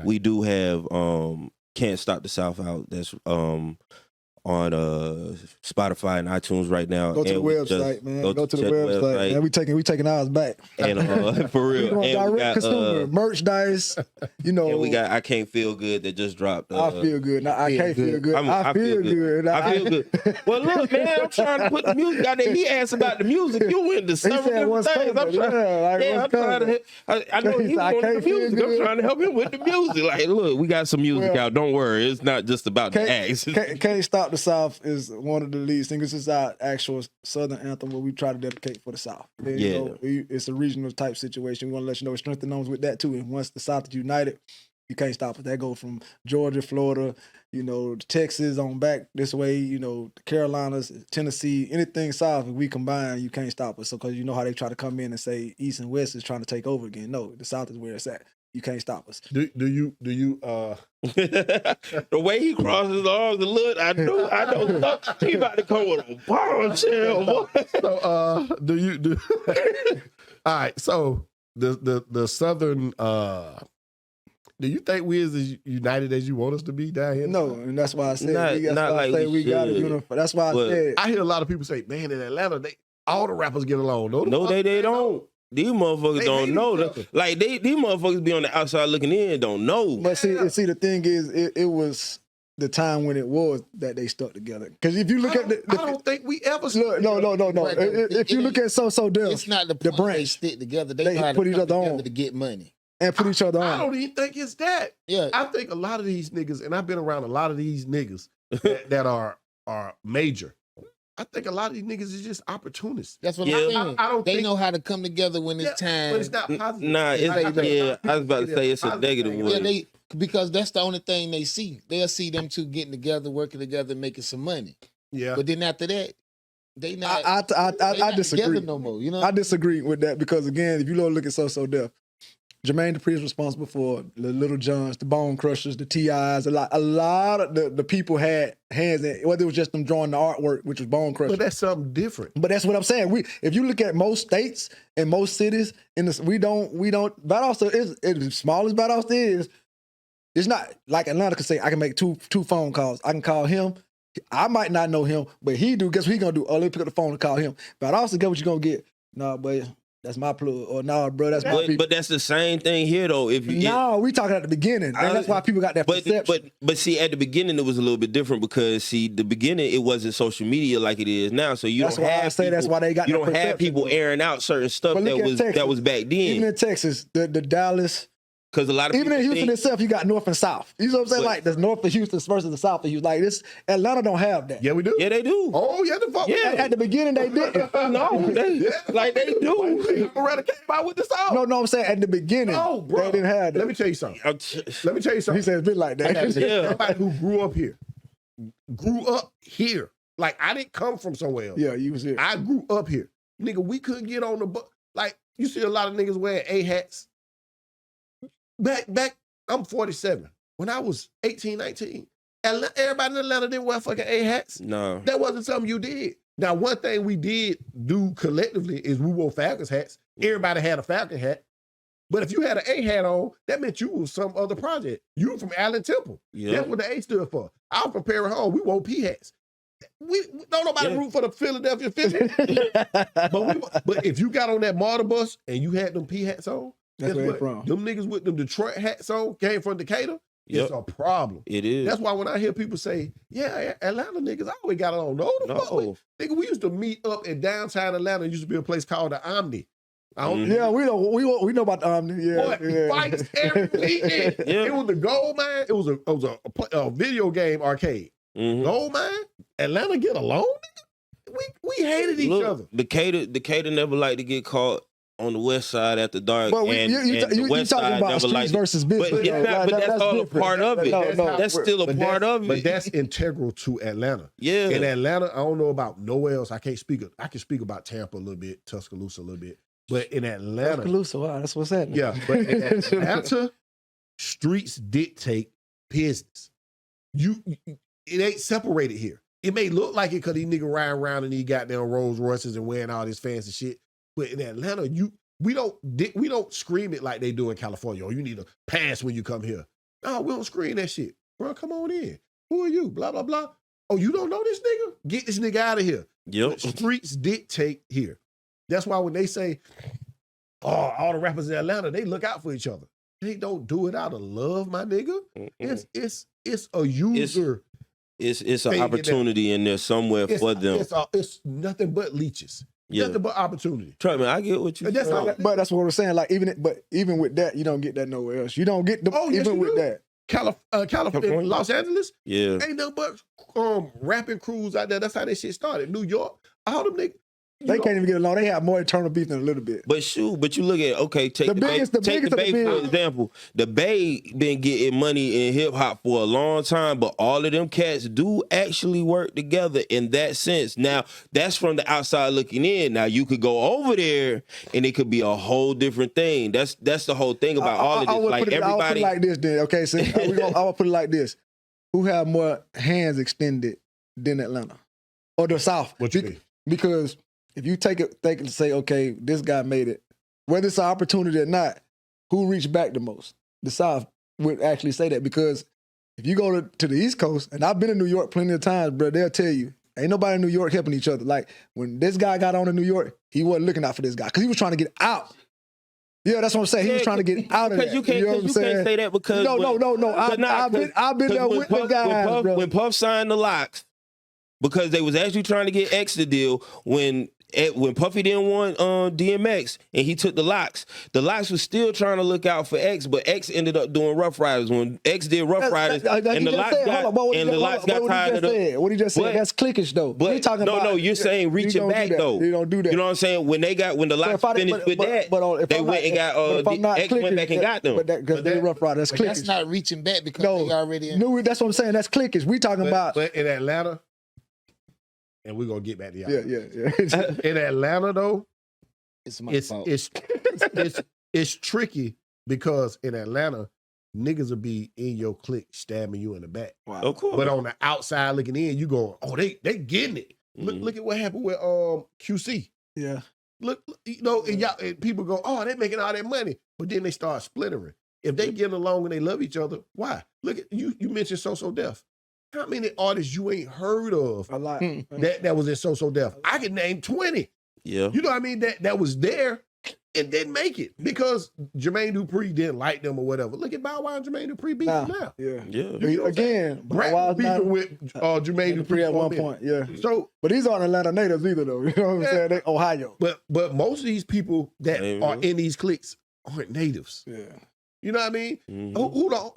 We do have Can't Stop the South Out. That's on Spotify and iTunes right now. Go to the website, man. Go to the website. Man, we taking ours back. And for real. We and direct consumer merchandise. You know. And we got I Can't Feel Good that just dropped. I feel good. No, I can't feel good. I feel good. I feel good. Well, look, man, I'm trying to put the music out there. He asked about the music. You went to several different things. I'm trying to. I know he wanted the music. I'm trying to help him with the music. Like, look, we got some music out. Don't worry. It's not just about the acts. Can't Stop the South is one of the lead singles. It's our actual Southern anthem where we try to dedicate for the South. Then, you know, it's a regional type situation. We want to let you know it's strength and numbers with that too. And once the South is united, you can't stop it. That goes from Georgia, Florida, you know, Texas on back this way, you know, the Carolinas, Tennessee, anything South, if we combine, you can't stop us. So, because you know how they try to come in and say East and West is trying to take over again. No, the South is where it's at. You can't stop us. Do you the way he crosses his arms and look, I know he about to come with a bombshell. So do all right, so the Southern do you think we as united as you want us to be down here? No, and that's why I said we got to unify. That's why I said I hear a lot of people say, man, in Atlanta, all the rappers get along. No, they don't. These motherfuckers don't know. Like, these motherfuckers be on the outside looking in, don't know. But see, the thing is, it was the time when it was that they stuck together. Because if you look at I don't think we ever stuck No. Right, if you look at So Def, it's not the branch. They stick together. They put each other on to get money. And put each other on. I don't even think it's that. Yeah. I think a lot of these niggas, and I've been around a lot of these niggas that are major. I think a lot of these niggas is just opportunists. That's what Yeah. I'm saying. I don't They think, know how to come together when it's time. but it's not positive. Nah, It's it's, like- yeah, I was about to say it's a positive negative thing. one. Yeah, because that's the only thing they see. They'll see them two getting together, working together, making some money. Yeah. But then after that, they not. I they not disagree. together no more. You know. I disagree with that because again, if you look at So Def, Jermaine Dupri is responsible for the Little Johns, the Bone Crushers, the T.I.s. A lot of the people had hands in, whether it was just them drawing the artwork, which was Bone Crushers. But that's something different. But that's what I'm saying. If you look at most states and most cities, we don't. Valdosta is as small as Valdosta is. It's not like Atlanta can say I can make two phone calls. I can call him. I might not know him, but he do. Guess what he gonna do? Oh, let me pick up the phone and call him. Valdosta, get what you gonna get? Nah, but that's my plug. Or nah, bro, that's my people. But that's the same thing here though. If you No, we talking at the beginning. And that's why people got that perception. But see, at the beginning it was a little bit different because the beginning it wasn't social media like it is now. So you That's don't why have I say that's people- why they got you that don't have perception. people airing out certain stuff But look at Texas. that was back then. Even in Texas, the Dallas, Because a lot of even people in Houston think, itself, you got North and South. You know what I'm saying? But- Like there's North of Houston versus the South of Houston. Like this, Atlanta don't have that. Yeah, we do. yeah, they do. Oh, yeah, the fuck. Yeah. At the beginning, they didn't. No, they like they do. Already came out with the song. No, I'm saying at the beginning, No, bro. they didn't have that. Let me tell you something. Let me tell you He something. said it's been like that. Yeah. Somebody who grew up here. Like, I didn't come from somewhere else. Yeah, you was here. I grew up here. Nigga, we couldn't get on the bus. Like, you see a lot of niggas wearing A hats. Back, I'm 47. When I was 18, 19, everybody in Atlanta didn't wear fucking A hats. No. That wasn't something you did. Now, one thing we did do collectively is we wore Falcons hats. Everybody had a Falcon hat. But if you had an A hat on, that meant you was some other project. You were from Allen Temple. Yeah. That's what the A stood for. I was from Perry Hall. We wore P hats. We don't nobody root for the Philadelphia Phillies. but if you got on that MARTA bus and you had them P hats on, That's guess where what? it's from. Them niggas with them Detroit hats on came from Decatur. Yep. It's a problem. It is. That's why when I hear people say, yeah, Atlanta niggas, I always got it on. No, the fuck. No. Nigga, we used to meet up in downtown Atlanta. It used to be a place called the Omni. I don't Yeah, we know about the Omni. Yeah, Boy, yeah. fights every weekend. Yeah. It was the Gold Mine. It was a video game arcade. Mhm. Gold Mine, Atlanta get along. Nigga? We hated each Look, other. Decatur never liked to get caught on the west side after dark. But and you the west talking side about never streets liked versus business. But, it's not, but that's all different. a part of it. No, That's still a But part of it. But that's integral to Atlanta. Yeah. In Atlanta, I don't know about nowhere else. I can speak about Tampa a little bit, Tuscaloosa a little bit. But in Atlanta, Tuscaloosa, wow, that's what's happening. yeah, but in Atlanta, streets dictate business. It ain't separated here. It may look like it because these niggas riding around in these goddamn Rolls Royces and wearing all this fancy shit. But in Atlanta, we don't scream it like they do in California. Oh, you need a pass when you come here. No, we don't scream that shit. Bro, come on in. Who are you? Blah, blah, blah. Oh, you don't know this nigga? Get this nigga out of here. Yep. But streets dictate here. That's why when they say, oh, all the rappers in Atlanta, they look out for each other. They don't do it out of love, my nigga. It's a user. It's an thing in there. opportunity in there somewhere for them. It's nothing but leeches. Yeah. Nothing but opportunity. Trust me, I get what you And that's saying. how- But that's what we're saying. Like even with that, you don't get that nowhere else. You don't get the Yes, even you with do. that. California, Los Angeles, Yeah. ain't nothing but rapping crews out there. That's how that shit started. New York, all them niggas. They can't even get along. They have more internal beef than a little bit. But you look at, okay, take The the biggest- Bay, the take biggest the of the Bay for big. example. The Bay been getting money in hip hop for a long time, but all of them cats do actually work together in that sense. Now, that's from the outside looking in. Now, you could go over there and it could be a whole different thing. That's the whole thing about all of I this. would Like put it, I would put everybody, it like this then. Okay, so I would put it like this. Who have more hands extended than Atlanta? Or the South? What you mean? Because if you take it and say, okay, this guy made it, whether it's an opportunity or not, who reached back the most? The South would actually say that, because if you go to the East Coast, and I've been in New York plenty of times, bro, they'll tell you, ain't nobody in New York helping each other. Like, when this guy got on in New York, he wasn't looking out for this guy because he was trying to get out. Yeah, that's what I'm saying. He was trying to get out of that. because you can't, know what I'm saying? say that because No. I've been there with the guys, bro. when Puff signed the Locks, because they was actually trying to get X the deal, when when Puffy didn't want DMX and he took the locks was still trying to look out for X, but X ended up doing Rough Riders. When X did Rough Riders and the locks got tired of the... What he just said, that's cliquish though. But you're saying reaching back though. You don't do that. You know what I'm saying? When the locks finished with that, they went and got X went back and got them. But because they Rough Riders, that's cliquish. That's not reaching back because they already... No, that's what I'm saying. That's cliquish. We talking about... But in Atlanta, and we're going to get back to y'all. Yeah. In Atlanta, though, It's it's tricky because in Atlanta, niggas will be in your clique stabbing you in the back. Wow. Of course. But on the outside looking in, you going, oh, they getting it. Look at what happened with QC. Yeah. Look, and people go, oh, they making all that money. But then they start splintering. If they get along and they love each other, why? Look at you mentioned So Def. How many artists you ain't heard of A lot. that was in So Def? I can name 20. Yeah. You know what I mean? That was there and didn't make it because Jermaine Dupri didn't like them or whatever. Look at Bow Wow and Jermaine Dupri beefing now. Yeah. Again, Brad was beefing with Jermaine Dupri at one point. Yeah. So, but these aren't Atlanta natives either, though. You know what I'm saying? They Ohio. But most of these people that are in these cliques aren't natives. Yeah. You know what I mean? Mm-hmm.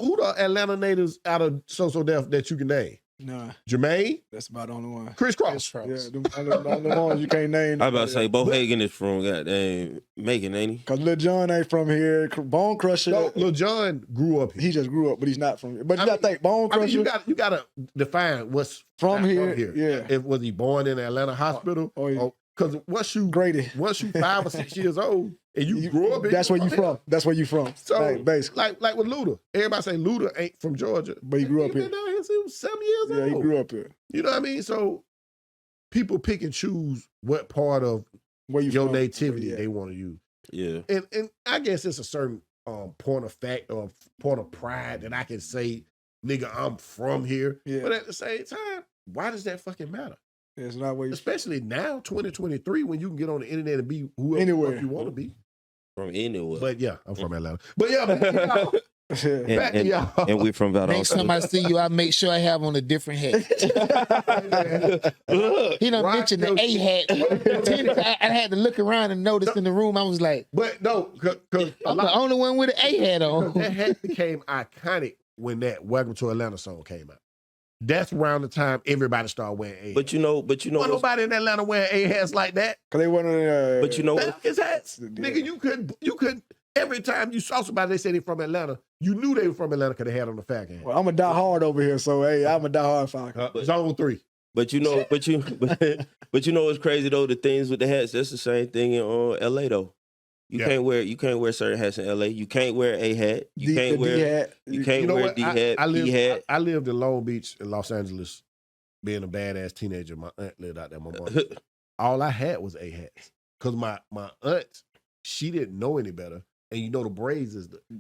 Who the Atlanta natives out of So Def that you can name? Nah. Jermaine? That's about the only one. Chris Cross. Yeah, the only ones you can't name. I was about to say, Bo Hagen is from goddamn Macon, ain't he? Because Lil Jon ain't from here. Bone Crusher. No, Lil Jon grew up here. He just grew up, but he's not from here. But you got to think, Bone Crusher. You gotta define what's from here. Yeah. If was he born in Atlanta hospital? Because once you 5 or 6 years old and you grew up here, that's where you from. That's where you from. So basically, like with Luda, everybody say Luda ain't from Georgia, but he grew up here. Been down here since he was 7 years old. Yeah, he grew up here. You know what I mean? So people pick and choose what part of your nativity they want to use. Yeah, and I guess it's a certain point of fact or point of pride that I can say, nigga, I'm from here. Yeah. But at the same time, why does that fucking matter? It's not where especially now, 2023, when you can get on the internet and be whoever you want to be. From anywhere. But yeah, I'm from Atlanta. But yeah, back to y'all. And we from Valdosta. Next time I see you, I make sure I have on a different hat. He done mentioned the A hat. I had to look around and notice in the room. I was like, but no, because I'm the only one with an A hat on. That hat became iconic when that Welcome to Atlanta song came out. That's around the time everybody started wearing A hats. But you know, nobody in Atlanta wearing A hats like that. Cause they wasn't. But you know, his hats, nigga. You couldn't. Every time you saw somebody, they said they from Atlanta. You knew they were from Atlanta because they had on the Falcon hat. Well, I'm a die hard over here, so hey, I'm a die hard Falcon. Zone 3. But you know, but you know what's crazy though? The things with the hats, that's the same thing in LA though. You can't wear certain hats in LA. You can't wear a hat. You can't wear D hat. I lived in Long Beach in Los Angeles, being a badass teenager. My aunt lived out there. My mom. All I had was A hats because my aunt, she didn't know any better. And you know the Braves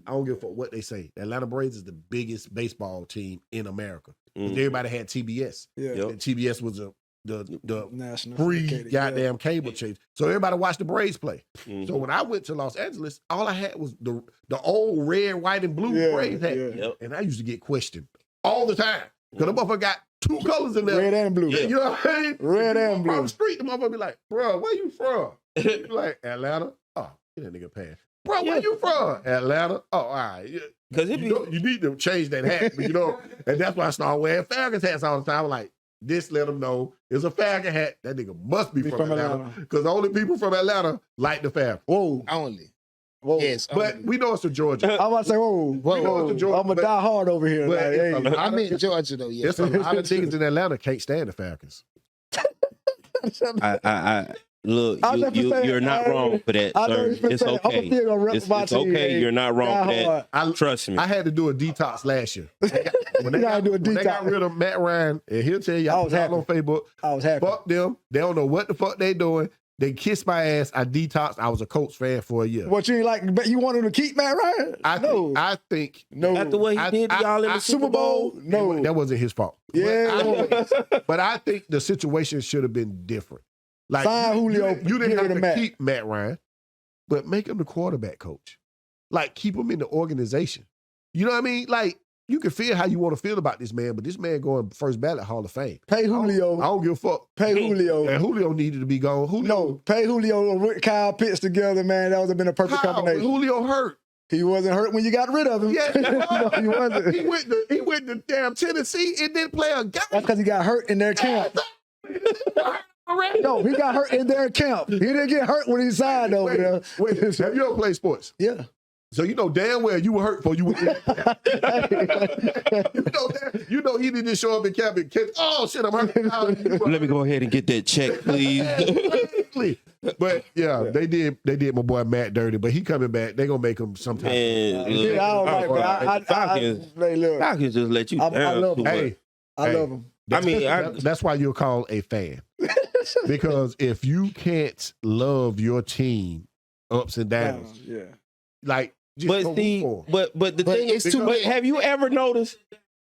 I don't give a fuck what they say. The Atlanta Braves is the biggest baseball team in America. Everybody had TBS. Yeah. And TBS was the national free goddamn cable change. So everybody watched the Braves play. So when I went to Los Angeles, all I had was the old red, white, and blue Braves hat. And I used to get questioned all the time. Because the motherfucker got 2 colors in there. Red and blue. You know what I mean? Red and blue. On the street, the motherfucker be like, bro, where you from? You like, Atlanta? Oh, get that nigga pants. Bro, where you from? Atlanta? Oh, all right. Because you need to change that hat, and that's why I started wearing Falcons hats all the time. I'm like, this let them know it's a Falcon hat. That nigga must be from Atlanta. Because the only people from Atlanta like the Falcons. Whoa. Only. Whoa. Yes. But we know it's a Georgia. I'm about to say, whoa. I'm a die hard over here. Like, hey. I'm in Georgia, though, yeah. There's a lot of niggas in Atlanta can't stand the Falcons. Look, you're not wrong for that, sir. It's okay. It's okay. You're not wrong for that. Trust me. I had to do a detox last year. When they got rid of Matt Ryan, and he'll tell you, I was happy on Facebook. I was happy. Fuck them. They don't know what the fuck they doing. They kissed my ass. I detoxed. I was a Colts fan for a year. What, you ain't like, but you wanted to keep Matt Ryan? I think. No. After what he did to y'all in the Super Bowl? No. That wasn't his fault. Yeah. But I think the situation should have been different. Like, Julio, you didn't have to keep Matt Ryan, but make him the quarterback coach. Like, keep him in the organization. You know what I mean? Like, you can feel how you want to feel about this man, but this man going first ballot Hall of Fame. Pay Julio. I don't give a fuck. Pay Julio. And Julio needed to be gone. No, pay Julio with Kyle Pitts together, man. That would have been a perfect combination. Julio hurt. He wasn't hurt when you got rid of him. Yeah, no, he wasn't. He went to damn Tennessee and didn't play a game. That's because he got hurt in their camp. No, he got hurt in their camp. He didn't get hurt when he signed over there. Wait, have you ever played sports? Yeah. So you know damn well you were hurt before you went in that. you know he didn't just show up in camp and catch, oh shit, I'm hurt. Let me go ahead and get that check, please. Exactly. But yeah, they did my boy Matt dirty, but he coming back. They gonna make him sometime. Man, Falcons just let you down. I love him. Hey, I love him. That's why you're called a fan. Because if you can't love your team ups and downs, like just but the thing is too. But have you ever noticed?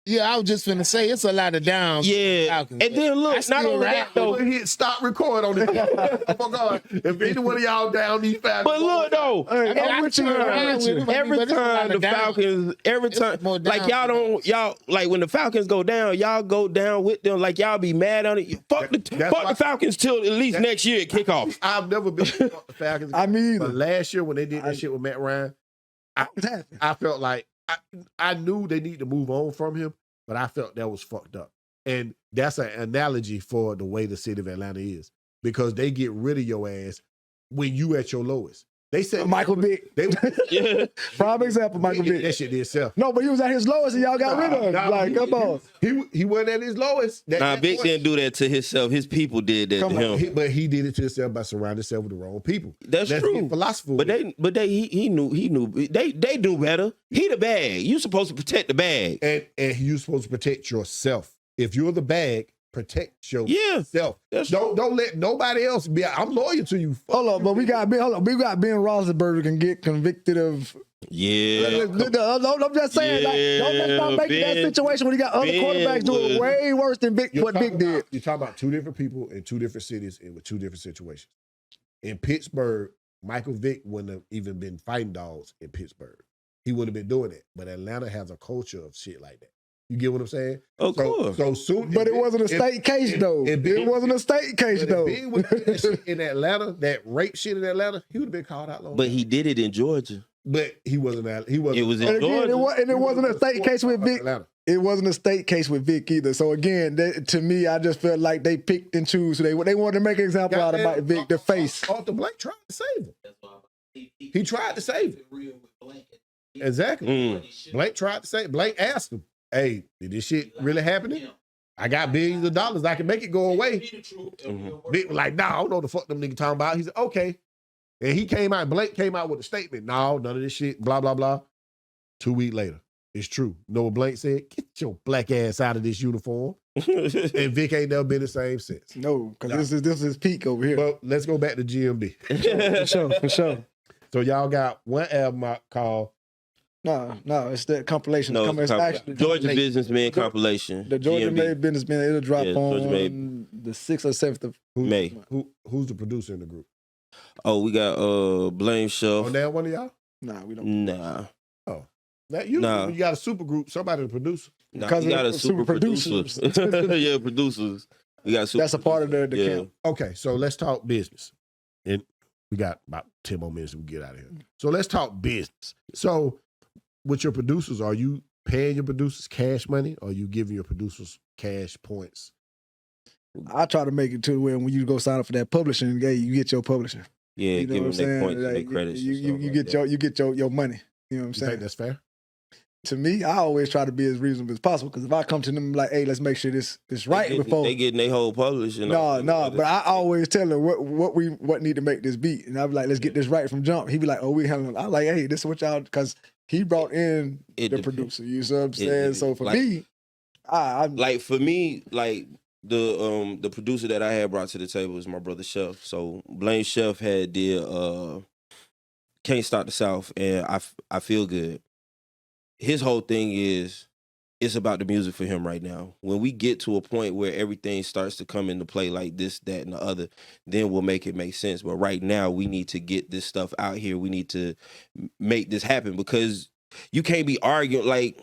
Yeah, I was just finna say it's a lot of downs. Yeah, and then look, not only that though. Hit stop record on this. Oh my God! If any one of y'all down these Falcons, but look though, every time the Falcons, like y'all like when the Falcons go down, y'all go down with them. Like y'all be mad on it. Fuck the Falcons till at least next year at kickoff. I've never been fuck the Falcons. I mean, but last year when they did that shit with Matt Ryan, I felt like. I knew they need to move on from him, but I felt that was fucked up. And that's an analogy for the way the city of Atlanta is. Because they get rid of your ass when you at your lowest. They said Michael Vick. Prime example, Michael Vick. That shit did itself. No, but he was at his lowest and y'all got rid of him. Come on. He wasn't at his lowest. Vick didn't do that to himself. His people did that to him. But he did it to himself by surrounding himself with the wrong people. That's true. Philosophy. But he knew they do better. He the bag. You supposed to protect the bag. And you supposed to protect yourself. If you're the bag, protect yourself. Don't let nobody else be. I'm loyal to you. Hold on, but we got Ben Roethlisberger can get convicted of. Yeah. I'm just saying, let's not make that situation when you got other quarterbacks doing way worse than what Vic did. You're talking about two different people in two different cities and with two different situations. In Pittsburgh, Michael Vick wouldn't have even been fighting dogs in Pittsburgh. He wouldn't have been doing it. But Atlanta has a culture of shit like that. You get what I'm saying? Of course. So soon, but it wasn't a state case though. It wasn't a state case though. In Atlanta, that rape shit in Atlanta, he would have been called out long. But he did it in Georgia. But he wasn't. He wasn't. It was in Georgia. It wasn't a state case with Vic. It wasn't a state case with Vic either. So again, to me, I just felt like they picked and chose. They wanted to make an example out of Vic, the face. Arthur Blank tried to save him. He tried to save him. Exactly. Blank tried to save. Blank asked him, "Hey, did this shit really happen? I got billions of dollars. I can make it go away." Vic was like, "Nah, I don't know what the fuck them niggas talking about." He said, "Okay." And he came out, Blake came out with a statement. No, none of this shit, blah, blah, blah. 2 weeks later, it's true. You know what Blake said? Get your black ass out of this uniform. And Vic ain't never been the same since. No, because this is peak over here. Well, let's go back to GMB. For sure. So y'all got one album out called... No, it's that compilation. No, it's actually Georgia Businessman compilation. The Georgia Made Businessman, it'll drop on the 6th or 7th of May. Who's the producer in the group? Oh, we got Blame Shelf. Oh, now one of y'all? Nah, we don't. Nah. Oh. That you got a super group, somebody to produce. Nah, we got a super producers. Yeah, producers. We got super. That's a part of the camp. Okay, so let's talk business. And we got about 10 more minutes to get out of here. So let's talk business. So with your producers, are you paying your producers cash money or are you giving your producers cash points? I try to make it to where when you go sign up for that publishing, you get your publishing. Yeah, you know give them their points and like, their credits. You get your money. You know what I'm saying? You think that's fair? To me, I always try to be as reasonable as possible because if I come to them like, hey, let's make sure this is right before they getting their whole publishing. No, but I always tell them what need to make this beat, and I be like, let's get this right from jump. He be like, oh, we handling. I like, hey, this is what y'all because he brought in the producer. You know what I'm saying? So for me, like for me, like. The producer that I had brought to the table is my brother Chef. So Blame Chef did Can't Stop the South, and I feel good. His whole thing is it's about the music for him right now. When we get to a point where everything starts to come into play like this, that, and the other, then we'll make it make sense. But right now, we need to get this stuff out here. We need to make this happen because you can't be arguing like.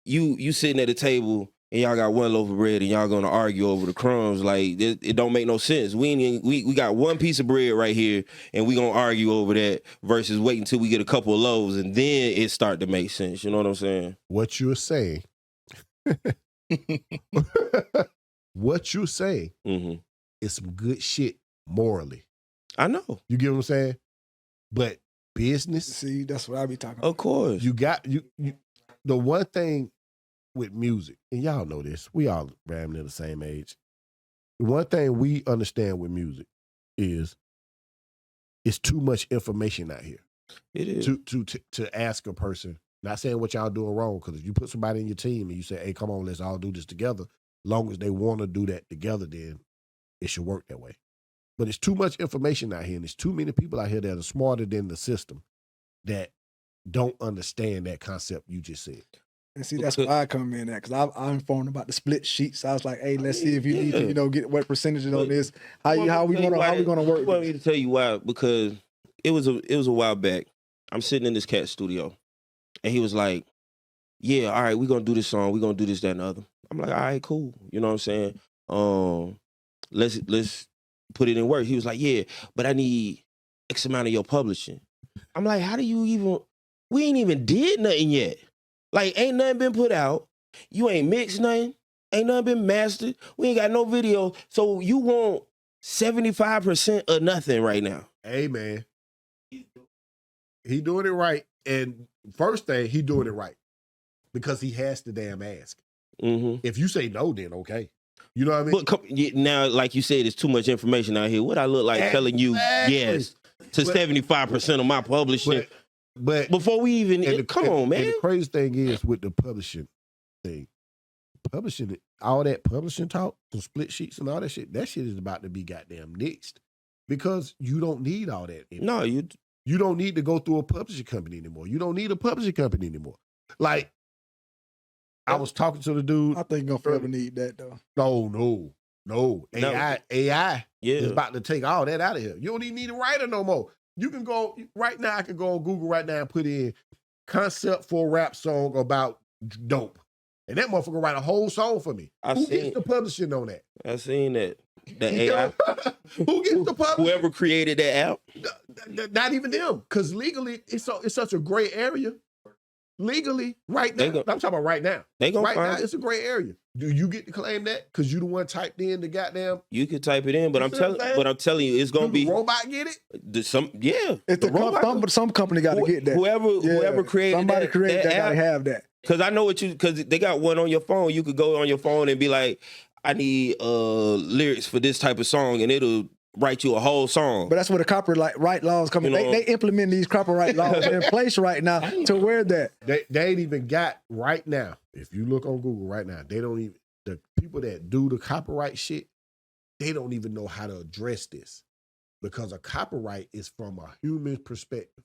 you sitting at the table and y'all got one loaf of bread and y'all gonna argue over the crumbs. Like it don't make no sense. We got one piece of bread right here and we gonna argue over that versus waiting until we get a couple of loaves and then it start to make sense. You know what I'm saying? What you're saying, what you're saying is some good shit morally. I know. You get what I'm saying? But business, See, that's what I be talking about. Of course. you got you. The one thing with music, and y'all know this, we all damn near the same age. The one thing we understand with music is it's too much information out here. It is. To ask a person, not saying what y'all doing wrong, because if you put somebody in your team and you say, hey, come on, let's all do this together, long as they want to do that together, then it should work that way. But it's too much information out here, and there's too many people out here that are smarter than the system that don't understand that concept you just said. And see, that's where I come in at, because I'm informed about the split sheets. I was like, hey, let's see if you need to, get what percentages on this. How we gonna work? I want me to tell you why, because it was a while back. I'm sitting in this cat studio, and he was like, yeah, all right, we're gonna do this song, we're gonna do this, that, and the other. I'm like, all right, cool. You know what I'm saying? Let's put it in work. He was like, yeah, but I need X amount of your publishing. I'm like, how do you even, we ain't even did nothing yet. Like, ain't nothing been put out. You ain't mixed nothing. Ain't nothing been mastered. We ain't got no video. So you want 75% of nothing right now. Hey, man. He doing it right. And first thing, he doing it right. Because he has to damn ask. If you say no, then okay. You know what I mean? But now, like you said, it's too much information out here. What I look like telling you yes to 75% of my publishing. But before we even come on, man. And the crazy thing is with the publishing thing, all that publishing talk, the split sheets and all that shit is about to be goddamn nixed. Because you don't need all that anymore. No, you don't need to go through a publishing company anymore. You don't need a publishing company anymore. Like, I was talking to the dude. I think you're gonna forever need that though. No. AI is about to take all that out of here. You don't even need a writer no more. You can go right now. I can go on Google right now and put in concept for a rap song about dope, and that motherfucker write a whole song for me. Who gets the publishing on that? I seen that. The AI. Who gets the publishing? Whoever created that app. Not even them, because legally it's such a gray area. Legally, right now, I'm talking about right now. Right now, it's a gray area. Do you get to claim that because you the one typed in the goddamn? You could type it in, but I'm telling you, it's gonna be the robot get it. It's some company got to get that. Whoever created somebody that, created that app, gotta have that. Because I know because they got one on your phone. You could go on your phone and be like, I need lyrics for this type of song, and it'll write you a whole song. But that's where the copyright laws come in. They implement these copyright laws in place right now to where that. They ain't even got right now. If you look on Google right now, they don't even, the people that do the copyright shit, they don't even know how to address this. Because a copyright is from a human perspective.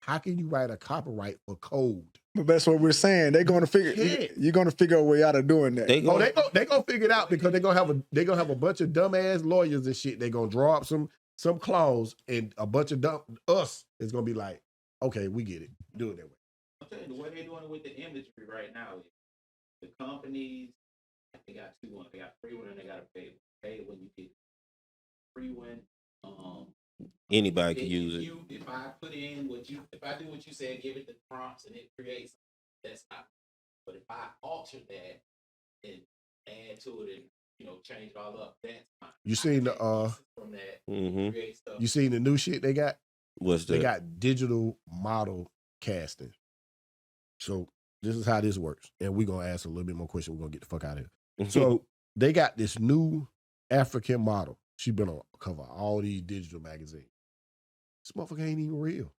How can you write a copyright for code? But that's what we're saying. They're going to figure. You're going to figure a way out of doing that. They gonna figure it out because they're gonna have a bunch of dumbass lawyers and shit. They're gonna draw up some clause, and a bunch of us is gonna be like, okay, we get it. Do it that way. I'm telling you, the way they're doing it with the imagery right now, the companies, they got two ones. They got free one and they got a paid one. Paid when you get free one. Anybody can use it. If I put in if I do what you said, give it the prompts and it creates, that's not. But if I alter that and add to it and change it all up, that's fine. You seen the from that create stuff. You seen the new shit they got? What's that? They got digital model casting. So this is how this works, and we're gonna ask a little bit more questions. We're gonna get the fuck out of here. So they got this new African model. She been on cover of all these digital magazines. This motherfucker ain't even real.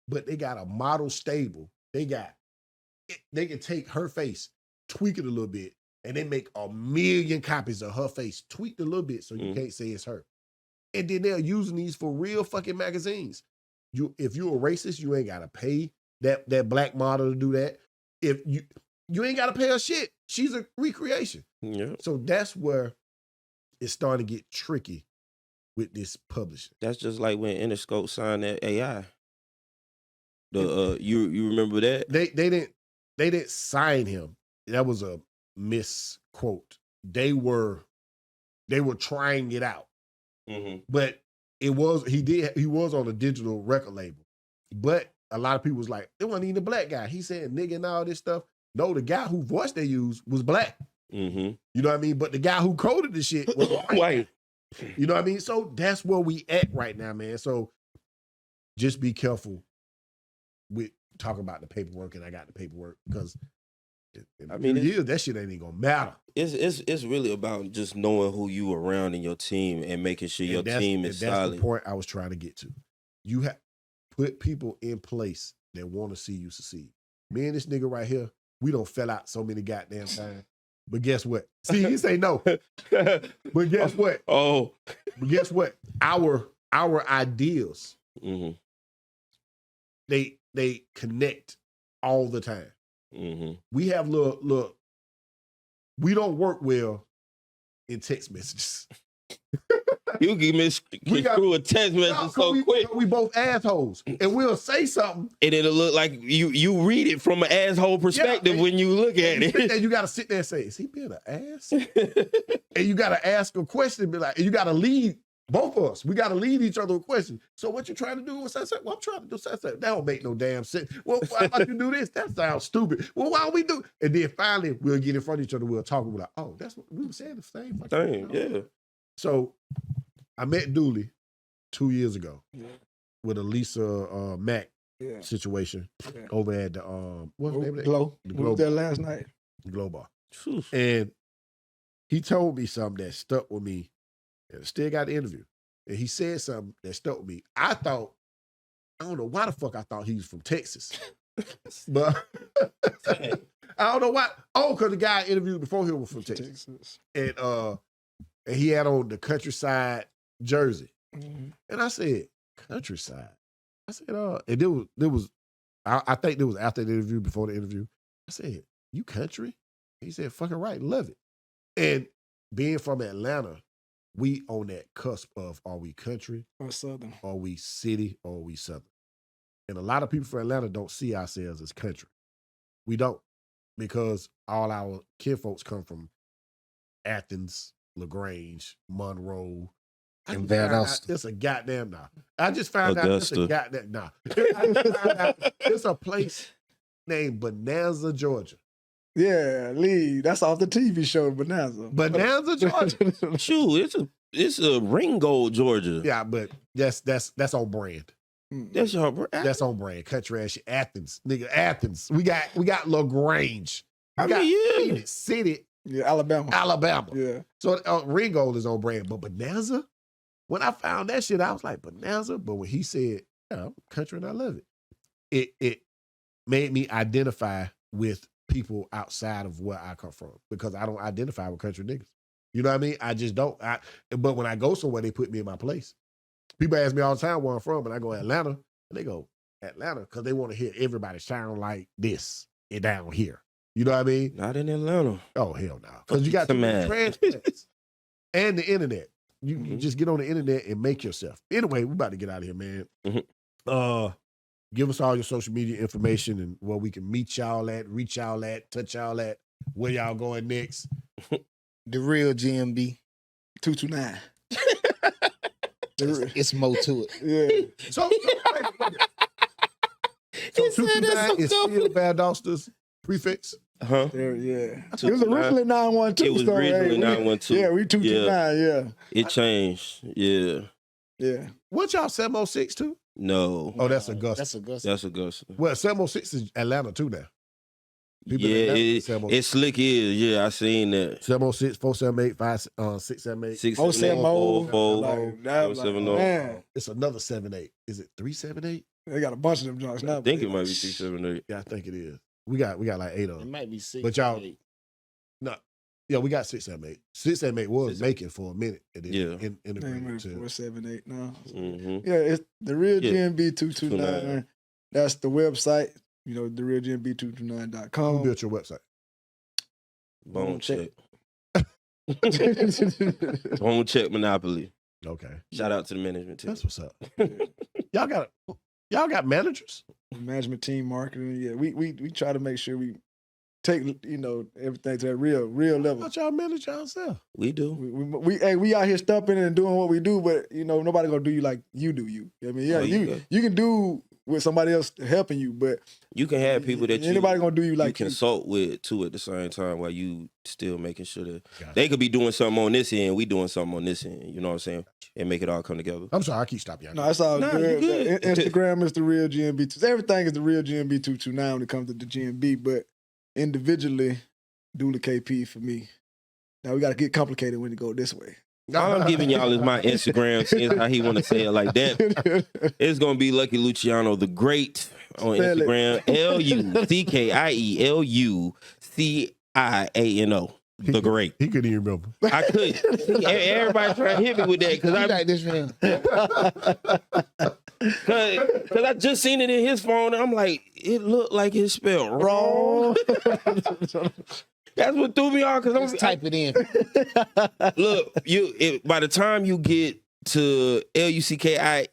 But they got a model stable. They can take her face, tweak it a little bit, and they make 1 million copies of her face, tweaked a little bit so you can't say it's her. And then they're using these for real fucking magazines. If you're a racist, you ain't gotta pay that black model to do that. If you ain't gotta pay her shit. She's a recreation. Yeah. So that's where it's starting to get tricky with this publishing. That's just like when Interscope signed that AI. You remember that? They didn't. they didn't sign him. That was a misquote. They were trying it out. But he was on a digital record label. But a lot of people was like, it wasn't even a black guy. He said nigga and all this stuff. No, the guy whose voice they used was black. You know what I mean? But the guy who coded the shit was white. You know what I mean? So that's where we at right now, man. So just be careful with talking about the paperwork, and I got the paperwork, because in a few years, that shit ain't even gonna matter. It's really about just knowing who you around in your team and making sure your team is solid. That's the point I was trying to get to. You have put people in place that want to see you succeed. Me and this nigga right here, we don't fell out so many goddamn times. But guess what? See, he say no. But guess what? But guess what? Our ideals, they connect all the time. We have look. We don't work well in text messages. You can misconstrue a text message so quick. We both assholes, and we'll say something, and it'll look like you read it from an asshole perspective when you look at it. And you got to sit there and say, "Is he being an ass?" And you got to ask a question, be like, and you got to lead both of us. We got to lead each other a question. So what you trying to do with such? Well, I'm trying to do such. That don't make no damn sense. Well, why about you do this? That sounds stupid. Well, why don't we do? And then finally, we'll get in front of each other. We'll talk. We're like, oh, that's what we were saying. The same thing. Yeah. So I met Dooley 2 years ago with a Lisa Mack situation over at the what's the name of that? Glow. The We was there last night. The Glow Bar. And he told me something that stuck with me, and I still got the interview. And he said something that stuck with me. I don't know why the fuck I thought he was from Texas. But I don't know why. Oh, because the guy I interviewed before him was from Texas. And he had on the Countryside jersey. And I said, Countryside? I said, and there was I think there was after the interview, before the interview. I said, you country? He said, fucking right, love it. And being from Atlanta, we on that cusp of, are we country? Or Southern. Are we city? Or are we Southern? And a lot of people from Atlanta don't see ourselves as country. We don't. Because all our kinfolks come from Athens, LaGrange, Monroe, and Valdosta. It's a goddamn I just found out it's a goddamn I just found out it's a place named Bonanza, Georgia. Yeah, Lee. That's off the TV show Bonanza. Bonanza, Georgia. Shoot, it's a Ringgold, Georgia. Yeah, but that's on brand. That's your brand. That's on brand. Country ass shit. Athens, nigga. Athens. We got LaGrange. We got Phoenix City. Yeah, Alabama. Yeah. So Ringgold is on brand, but Bonanza. When I found that shit, I was like, Bonanza. But when he said, yeah, I'm country and I love it, it made me identify with people outside of where I come from, because I don't identify with country niggas. You know what I mean? I just don't. But when I go somewhere, they put me in my place. People ask me all the time where I'm from, and I go Atlanta, and they go Atlanta because they want to hear everybody sound like this and down here. You know what I mean? Not in Atlanta. Oh, hell no. Because you got the transplants and the internet. You just get on the internet and make yourself. Anyway, we're about to get out of here, man. Give us all your social media information and where we can meet y'all at, reach y'all at, touch y'all at, where y'all going next. The real GMB. 229. It's more to it. Yeah. So 229 is still Valdosta's prefix. Yeah. It was originally 912. It was originally 912. Yeah, we 229, yeah. It changed. Yeah. Yeah. What y'all 706 too? No. Oh, that's Augusta. That's Augusta. Well, 706 is Atlanta too now. People it's slick is. Yeah, I seen that. 706, 478, 678. 670. It's another 78. Is it 378? They got a bunch of them joints now. I think it might be 378. Yeah, I think it is. We got like 8 of them. It might be 6. But y'all, no, yeah, we got 678. 678 was making for a minute. In the agreement too. 478 now. Mm-hmm. Yeah, it's the real GMB 229. That's the website. You know, therealGMB229.com. Who built your website? Bone Check. Bone Check Monopoly. Okay. Shout out to the management team. That's what's up. Y'all got managers? Management team, marketing. Yeah, we try to make sure we take everything to that real level. But y'all manage yourself. We do. We out here stumping and doing what we do, but nobody gonna do you like you do you. I mean, yeah, you can do with somebody else helping you, but you can have people that anybody gonna do you like you consult with too at the same time while you still making sure that they could be doing something on this end, we doing something on this end. You know what I'm saying? And make it all come together. I'm sorry, I keep stopping y'all. No, that's all good. You good. Instagram is the real GMB. Everything is the real GMB 22 now when it comes to the GMB, but individually, Dula KP for me. Now we got to get complicated when it go this way. All I'm giving y'all is my Instagram, seeing how he want to say it like that. It's going to be Lucky Luciano the Great on Instagram. LucianoLuciano. The Great. He couldn't even remember. I could. Everybody trying to hit me with that because I like this man. Because I just seen it in his phone and I'm like, it looked like it's spelled wrong. That's what threw me off because I'm type it in. Look, by the time you get to LUCKIE,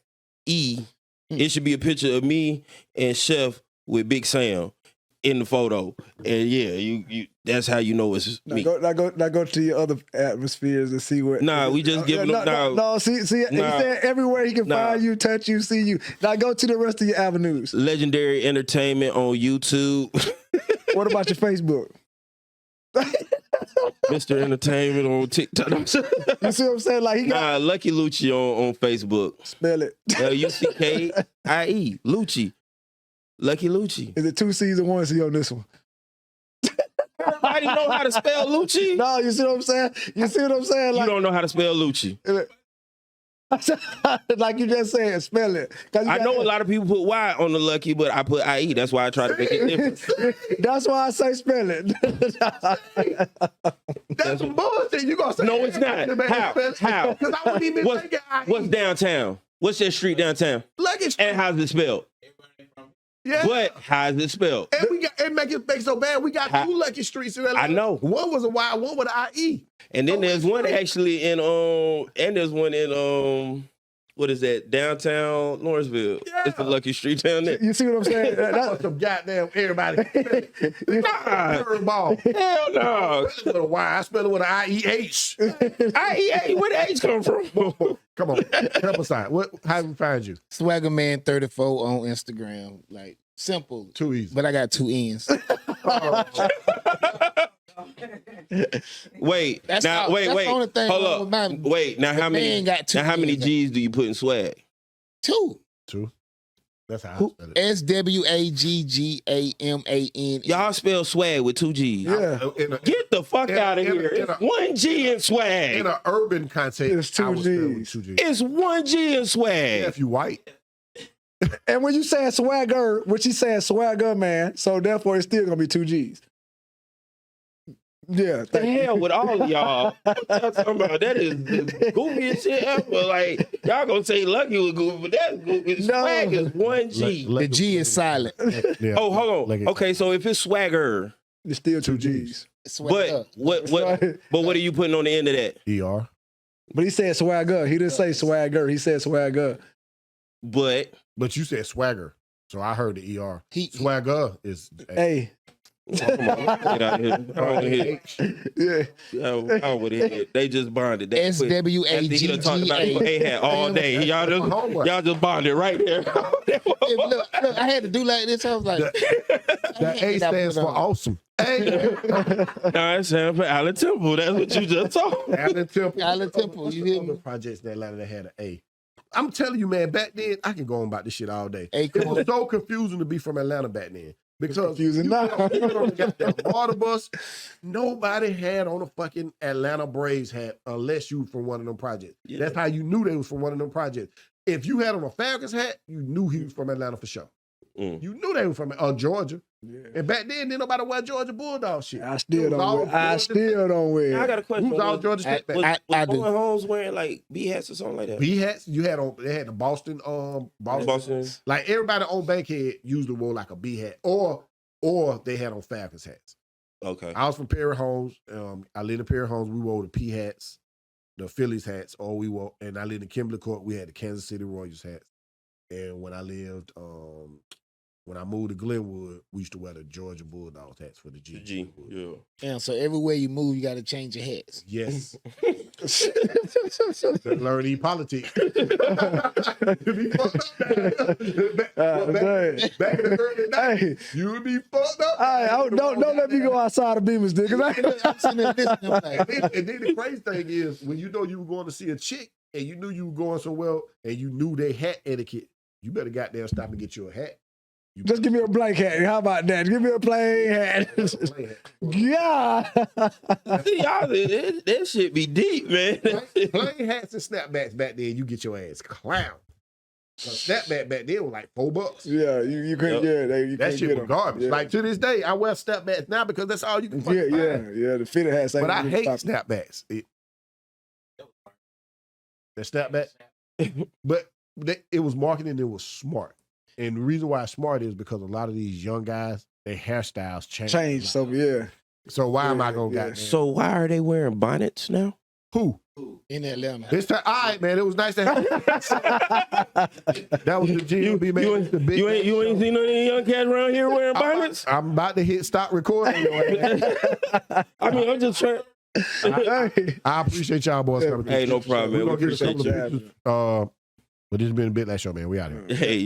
it should be a picture of me and Chef with Big Sam in the photo. And yeah, you that's how you know it's me. Now go to your other atmospheres and see what. Nah, we just giving them. No, see, he said everywhere he can find you, touch you, see you. Now go to the rest of your avenues. Legendary Entertainment on YouTube. What about your Facebook? Mr. Entertainment on TikTok. You see what I'm saying? Like he got Lucky Lucci on Facebook. Spell it. LUCKIE. Lucci. Lucky Lucci. Is it 2 C's and 1 C on this one? Everybody know how to spell Lucci? No, you see what I'm saying? Like, you don't know how to spell Lucci. Like you just said, spell it. I know a lot of people put Y on the Lucky, but I put IE. That's why I try to make it different. That's why I say spell it. That's some bullshit. You gonna say no, it's not. How? Because I wouldn't even think it. What's downtown? What's that street downtown? Lucky Street. And how's it spelled? Yeah. But how's it spelled? And we got it make so bad. We got 2 Lucky Streets in LA. I know. One was a Y, one with an IE. And then there's one actually in and there's one in what is that? Downtown Lawrenceville. Yeah. It's the Lucky Street down there. You see what I'm saying? That's some goddamn everybody. Nah. Ball. Hell no. I spell it with a Y. I spell it with an IEH. IEA, where the H come from? Come on, help us out. How do we find you? Swaggerman34 on Instagram. Like simple, Too easy. but I got 2 N's. Wait. That's now, all, wait. that's the only thing Hold wrong up. with mine. Wait. Now, how many? man got 2 Now, how many N's. G's do you put in swag? 2. That's how I spell it. SWAGGAMAN. Y'all spell swag with 2 G's. Yeah. Get the fuck out of here. It's 1 G in swag. In an urban context, It's 2 I would spell it with Gs. 2 Gs. It's 1 G in swag. Yeah, if you white. And when you say swagger, which he said swagger, man, so therefore it's still gonna be 2 G's. Yeah. The hell with all of y'all. What y'all talking about? That is the goofiest shit ever. Like, y'all gonna say Lucky was goofy, but that's goofy. Swag is 1 G. The G is silent. Yeah. Oh, hold on. Okay, so if it's swagger, It's still 2 G's. Swagger. but what are you putting on the end of that? ER. But he said swagger. He didn't say swagger. He said swagger. But But you said swagger. So I heard the ER. He- Swagger is Hey. come on, get out here. I don't want to hear it. Yeah. I don't want to hear it. They just bonded. They quit. After he done talked about A-hat all day. Y'all just bonded right there. Look, I had to do like this. I was like, The A stands for awesome. Hey, Nah, it stands for Allen Temple. That's what you just told. Allen Temple. Allen Temple, you hear me? Projects in Atlanta that had an A. I'm telling you, man, back then, I can go on about this shit all day. Hey, It come was on. so confusing to be from Atlanta back then. Because confusing now. you got that water bus. Nobody had on a fucking Atlanta Braves hat unless you from one of them projects. Yeah. That's how you knew they was from one of them projects. If you had on a Falcons hat, you knew he was from Atlanta for sure. Mm. You knew they were from Georgia. Yeah. And back then, didn't nobody wear Georgia Bulldog shit. I still It was all don't wear. I Georgia still don't I wear. got a question. Who's all Georgia State back? I Was do. Owen Holmes wearing like B hats or something like that? B hats, you had on. They had the Boston. Boston. Like everybody on Bankhead usually wore like a B hat, or they had on Falcons hats. Okay. I was from Perry Homes. I lived in Perry Homes. We wore the P hats, the Phillies hats, or we wore. And I lived in Kimberly Court. We had the Kansas City Royals hats. And when I lived when I moved to Glenwood, we used to wear the Georgia Bulldogs hats for the G. G. Yeah. Damn, so everywhere you move, you got to change your hats. Yes. Learn these politics. Back in the early 90s, you would be fucked up. Don't let me go outside of Beamer's, dude. I'm sitting there listening. I'm like, And then the crazy thing is, when you know you were going to see a chick and you knew you were going somewhere and you knew their hat etiquette, you better goddamn stop and get you a hat. Just give me a blank hat. How about that? Give me a plain hat. Yeah. See, y'all, that shit be deep, man. Plain hats and snapbacks back then, you get your ass clown. Snapback back then was like $4. Yeah, you couldn't get it. You That couldn't shit get was 'em. garbage. Yeah. Like to this day, I wear snapbacks now because that's all you can fucking find. Yeah. The fitted hats. But I hate snapbacks. The snapback. But it was marketing, it was smart. And the reason why it's smart is because a lot of these young guys, their hairstyles change. So yeah. So why am I gonna Yeah. goddamn? So why are they wearing bonnets now? Who? in Atlanta. This time, all right, man. It was nice to have you. That was the GMB, man. You It's the big ain't man seen none of the young cats around here wearing show. bonnets? I'm about to hit stop recording. I mean, I'm just trying. I appreciate y'all boys coming. Hey, no problem, man. We're We gonna get a couple appreciate of pictures. But this has been a bit last show, man. We out here. Hey.